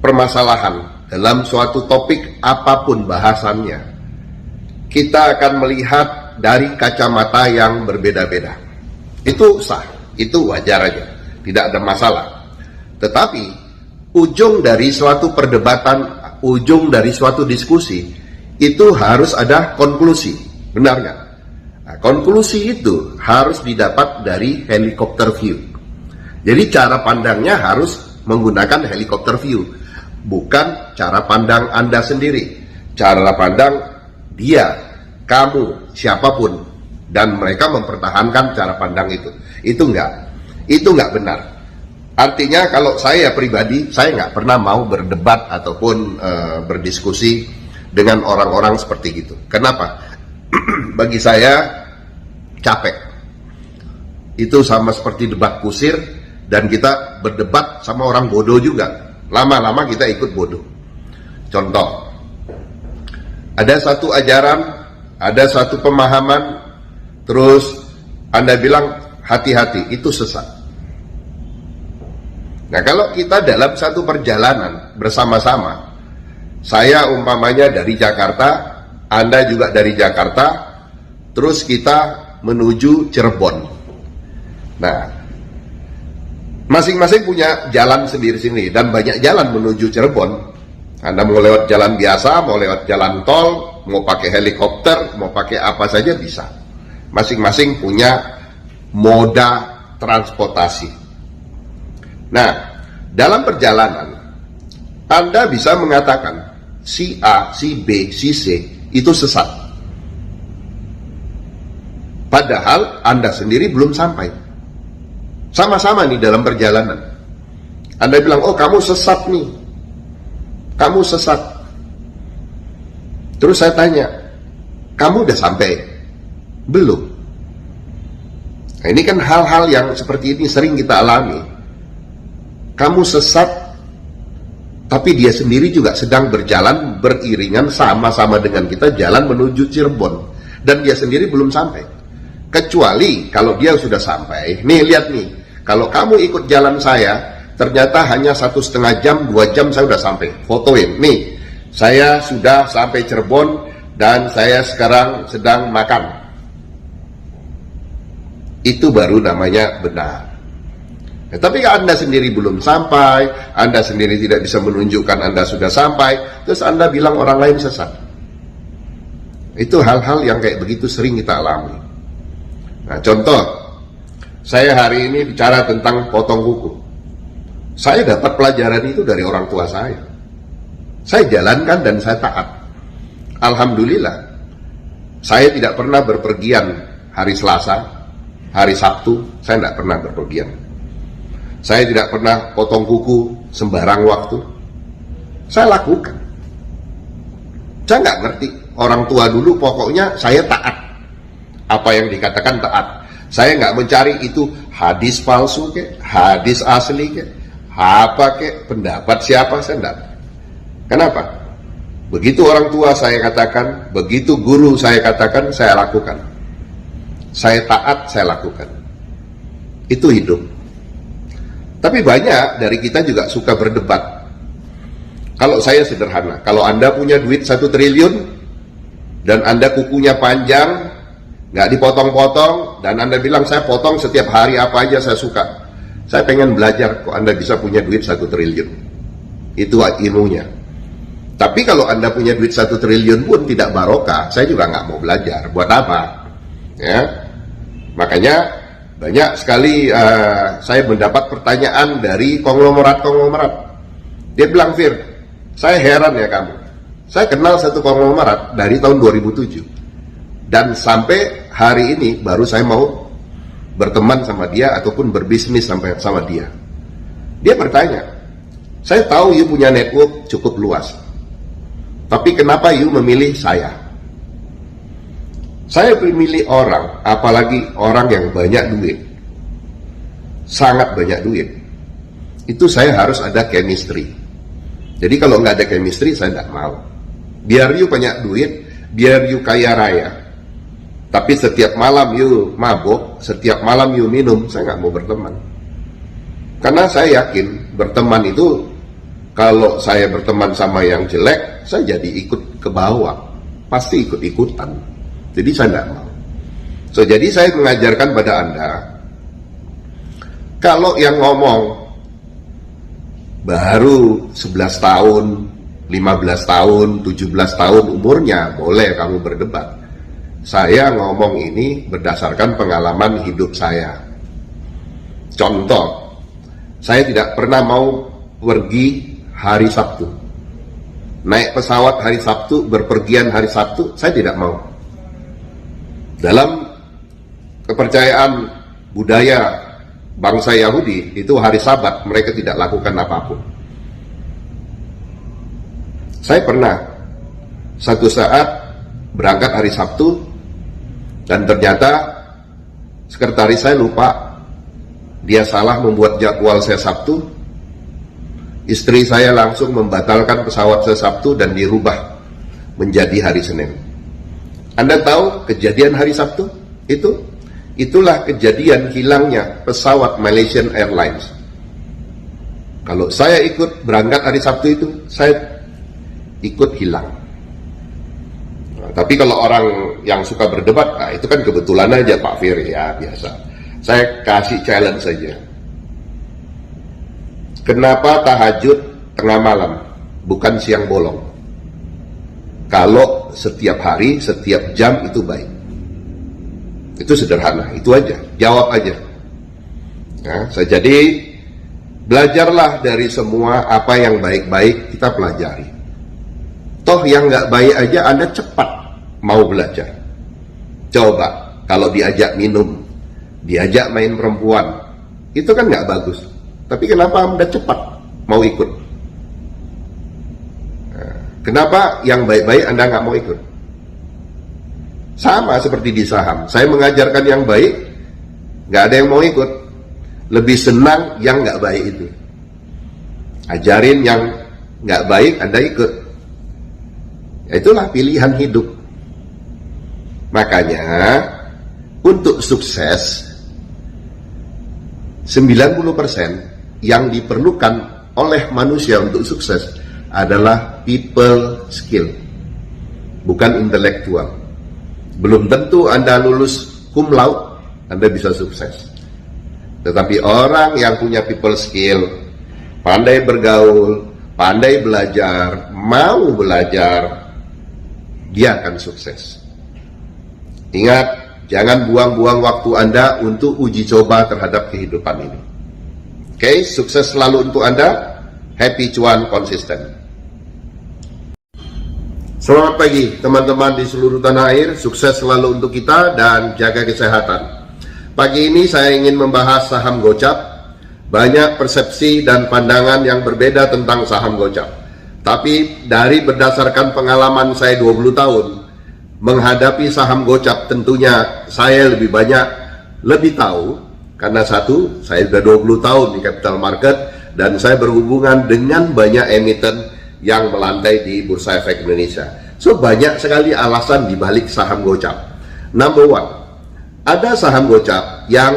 permasalahan, dalam suatu topik apapun bahasannya, kita akan melihat dari kacamata yang berbeda-beda. Itu sah, itu wajar aja, tidak ada masalah. Tetapi ujung dari suatu perdebatan, ujung dari suatu diskusi, itu harus ada konklusi, benar nggak? Nah, konklusi itu harus didapat dari helikopter view. Jadi cara pandangnya harus menggunakan helikopter view, bukan cara pandang Anda sendiri. Cara pandang dia, kamu, siapapun, dan mereka mempertahankan cara pandang itu. Itu enggak benar. Artinya kalau saya pribadi, saya nggak pernah mau berdebat ataupun berdiskusi dengan orang-orang seperti itu. Kenapa? Bagi saya capek. Itu sama seperti debat kusir, dan kita berdebat sama orang bodoh juga. Lama-lama kita ikut bodoh. Contoh, ada satu ajaran, ada satu pemahaman, terus Anda bilang hati-hati, itu sesat. Nah, kalau kita dalam satu perjalanan bersama-sama, saya umpamanya dari Jakarta, Anda juga dari Jakarta, terus kita menuju Cirebon. Nah, masing-masing punya jalan sendiri-sendiri dan banyak jalan menuju Cirebon. Anda mau lewat jalan biasa, mau lewat jalan tol, mau pakai helikopter, mau pakai apa saja bisa. Masing-masing punya moda transportasi. Nah, dalam perjalanan Anda bisa mengatakan si A, si B, si C itu sesat. Padahal Anda sendiri belum sampai. Sama-sama nih dalam perjalanan. Anda bilang, oh kamu sesat nih. Kamu sesat. Terus saya tanya, kamu udah sampai? Belum. Nah, ini kan hal-hal yang seperti ini sering kita alami. Kamu sesat, tapi dia sendiri juga sedang berjalan beriringan sama-sama dengan kita jalan menuju Cirebon. Dan dia sendiri belum sampai. Kecuali kalau dia sudah sampai. Nih lihat nih, kalau kamu ikut jalan saya, ternyata hanya 1,5 jam, 2 jam saya sudah sampai. Fotoin, nih saya sudah sampai Cirebon dan saya sekarang sedang makan. Itu baru namanya benar. Nah, tapi Anda sendiri belum sampai, Anda sendiri tidak bisa menunjukkan Anda sudah sampai, terus Anda bilang orang lain sesat. Itu hal-hal yang kayak begitu sering kita alami. Nah, contoh, saya hari ini bicara tentang potong kuku. Saya dapat pelajaran itu dari orang tua saya. Saya jalankan dan saya taat. Alhamdulillah, saya tidak pernah berpergian hari Selasa, hari Sabtu, saya tidak pernah berpergian. Saya tidak pernah potong kuku sembarang waktu. Saya lakukan. Saya nggak ngerti. Orang tua dulu pokoknya saya taat. Apa yang dikatakan taat. Saya nggak mencari itu hadis palsu ke, hadis asli ke, apa ke, pendapat siapa, saya enggak. Kenapa? Begitu orang tua saya katakan, begitu guru saya katakan, saya lakukan. Saya taat, saya lakukan. Itu hidup. Tapi banyak dari kita juga suka berdebat. Kalau saya sederhana, kalau Anda punya duit 1 triliun dan Anda kukunya panjang, nggak dipotong-potong, dan Anda bilang saya potong setiap hari apa aja saya suka. Saya pengen belajar kok Anda bisa punya duit 1 triliun. Itu ilmunya. Tapi kalau Anda punya duit 1 triliun pun tidak barokah, saya juga nggak mau belajar. Buat apa? Ya, makanya banyak sekali saya mendapat pertanyaan dari konglomerat-konglomerat. Dia bilang, Fir, saya heran ya kamu. Saya kenal satu konglomerat dari tahun 2007. Dan sampai hari ini baru saya mau berteman sama dia ataupun berbisnis sama dia. Dia bertanya, saya tahu you punya network cukup luas. Tapi kenapa you memilih saya? Saya memilih orang, apalagi orang yang banyak duit, sangat banyak duit. Itu saya harus ada chemistry. Jadi kalau nggak ada chemistry, saya nggak mau. Biar you banyak duit, biar you kaya raya, tapi setiap malam you mabok, setiap malam you minum, saya nggak mau berteman. Karena saya yakin berteman itu, kalau saya berteman sama yang jelek, saya jadi ikut ke bawah, pasti ikut-ikutan. Jadi saya tidak mau. So, jadi saya mengajarkan pada Anda, kalau yang ngomong baru 11 tahun, 15 tahun, 17 tahun umurnya, boleh kamu berdebat. Saya ngomong ini berdasarkan pengalaman hidup saya. Contoh, saya tidak pernah mau pergi hari Sabtu. Naik pesawat hari Sabtu, berpergian hari Sabtu, saya tidak mau. Dalam kepercayaan budaya bangsa Yahudi, itu hari Sabat, mereka tidak lakukan apapun. Saya pernah satu saat berangkat hari Sabtu, dan ternyata sekretaris saya lupa, dia salah membuat jadwal saya Sabtu. Istri saya langsung membatalkan pesawat saya Sabtu dan dirubah menjadi hari Senin. Anda tahu kejadian hari Sabtu? Itulah kejadian hilangnya pesawat Malaysian Airlines. Kalau saya ikut berangkat hari Sabtu itu, saya ikut hilang. Nah, tapi kalau orang yang suka berdebat, nah itu kan kebetulan aja Pak Firly, ya biasa. Saya kasih challenge saja. Kenapa tahajud tengah malam, bukan siang bolong? Kalau setiap hari, setiap jam itu baik. Itu sederhana, itu aja, jawab aja. Nah, jadi belajarlah dari semua apa yang baik-baik kita pelajari. Toh yang nggak baik aja Anda cepat mau belajar. Coba kalau diajak minum, diajak main perempuan, itu kan nggak bagus. Tapi kenapa Anda cepat mau ikut? Nah, kenapa yang baik-baik Anda nggak mau ikut? Sama seperti di saham. Saya mengajarkan yang baik, nggak ada yang mau ikut. Lebih senang yang nggak baik itu. Ajarin yang nggak baik, Anda ikut. Ya, itulah pilihan hidup. Makanya untuk sukses 90% yang diperlukan oleh manusia untuk sukses adalah people skill, bukan intelektual. Belum tentu Anda lulus cum laude Anda bisa sukses. Tetapi orang yang punya people skill, pandai bergaul, pandai belajar, mau belajar, dia akan sukses. Ingat, jangan buang-buang waktu Anda untuk uji coba terhadap kehidupan ini. Oke, sukses selalu untuk Anda. Happy cuan konsisten. Selamat pagi teman-teman di seluruh tanah air. Sukses selalu untuk kita dan jaga kesehatan. Pagi ini saya ingin membahas saham gocap. Banyak persepsi dan pandangan yang berbeda tentang saham gocap. Tapi dari berdasarkan pengalaman saya 20 tahun menghadapi saham gocap, tentunya saya lebih tahu. Karena satu, saya sudah 20 tahun di capital market dan saya berhubungan dengan banyak emiten yang melantai di Bursa Efek Indonesia. So banyak sekali alasan dibalik saham gocap. Number one, ada saham gocap yang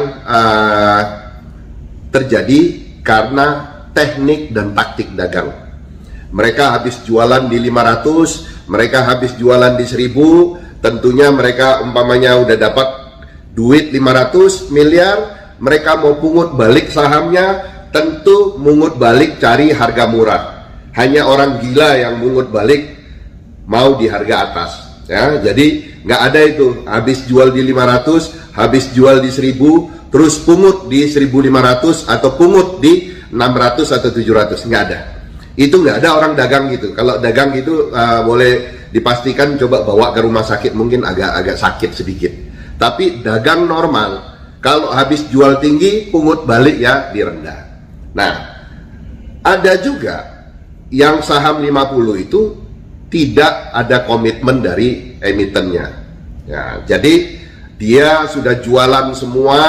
terjadi karena teknik dan taktik dagang. Mereka habis jualan di 500, mereka habis jualan di 1000, tentunya mereka umpamanya udah dapat duit 500 miliar, mereka mau pungut balik sahamnya, tentu mungut balik cari harga murah. Hanya orang gila yang mungut balik mau di harga atas. Ya, jadi nggak ada itu habis jual di 500, habis jual di 1000, terus pungut di 1500 atau pungut di 600 atau 700, nggak ada. Itu nggak ada orang dagang gitu. Kalau dagang gitu boleh dipastikan coba bawa ke rumah sakit, mungkin agak sakit sedikit. Tapi dagang normal, kalau habis jual tinggi pungut balik ya di rendah. Nah, ada juga yang saham 50 itu tidak ada komitmen dari emitennya. Ya, jadi dia sudah jualan semua,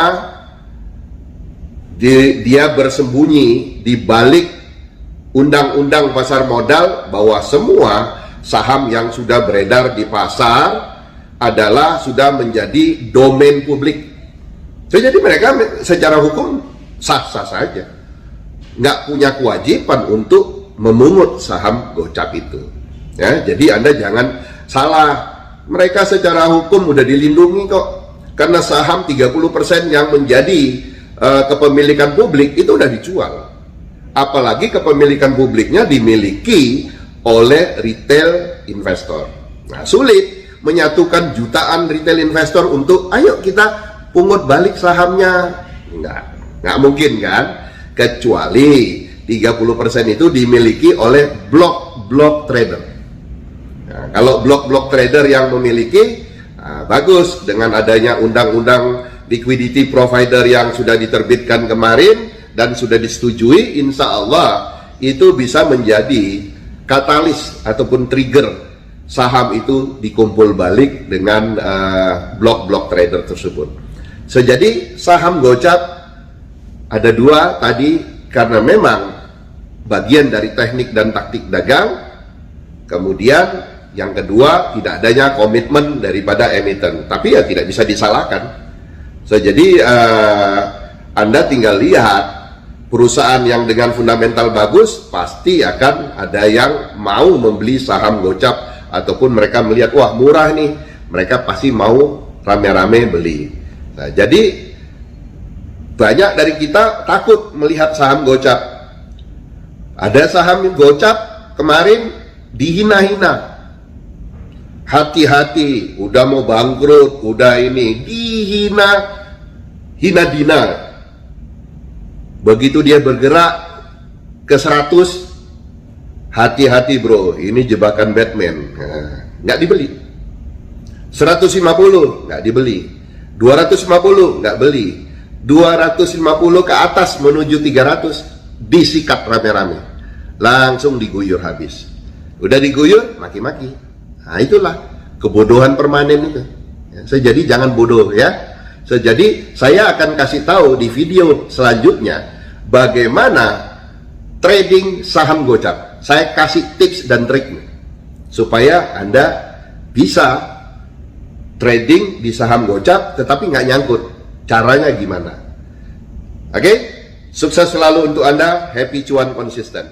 dia bersembunyi di balik undang-undang pasar modal bahwa semua saham yang sudah beredar di pasar adalah sudah menjadi domain publik. Jadi mereka secara hukum sah-sah saja, nggak punya kewajiban untuk memungut saham gocap itu. Ya, jadi Anda jangan salah. Mereka secara hukum udah dilindungi kok, karena saham 30% yang menjadi kepemilikan publik itu udah dijual. Apalagi kepemilikan publiknya dimiliki oleh retail investor. Nah, sulit menyatukan jutaan retail investor untuk ayo kita pungut balik sahamnya. Nggak mungkin kan, kecuali 30% itu dimiliki oleh blok trader. Nah, kalau blok trader yang memiliki, bagus, dengan adanya undang-undang liquidity provider yang sudah diterbitkan kemarin dan sudah disetujui, insya Allah itu bisa menjadi katalis ataupun trigger saham itu dikumpul balik dengan blok trader tersebut. So, jadi saham gocap ada dua tadi, karena memang bagian dari teknik dan taktik dagang. Kemudian yang kedua, tidak adanya komitmen daripada emiten. Tapi ya tidak bisa disalahkan. So, jadi Anda tinggal lihat perusahaan yang dengan fundamental bagus, pasti akan ada yang mau membeli saham Gocap, ataupun mereka melihat, wah murah nih, mereka pasti mau rame-rame beli. Nah, jadi banyak dari kita takut melihat saham Gocap. Ada saham Gocap kemarin dihina-hina. Hati-hati, udah mau bangkrut, udah ini, dihina, hina-dina. Begitu dia bergerak ke 100, hati-hati bro, ini jebakan Batman. Nah, nggak dibeli. 150 nggak dibeli, 250 nggak beli, 250 ke atas menuju 300 disikat rame-rame, langsung diguyur habis. Udah diguyur, maki-maki. Nah, itulah kebodohan permanen itu. Jadi jangan bodoh ya. Jadi saya akan kasih tahu di video selanjutnya bagaimana trading saham Gocap. Saya kasih tips dan triknya supaya Anda bisa trading di saham Gocap tetapi nggak nyangkut. Caranya gimana? Oke? Sukses selalu untuk Anda, happy cuan konsisten.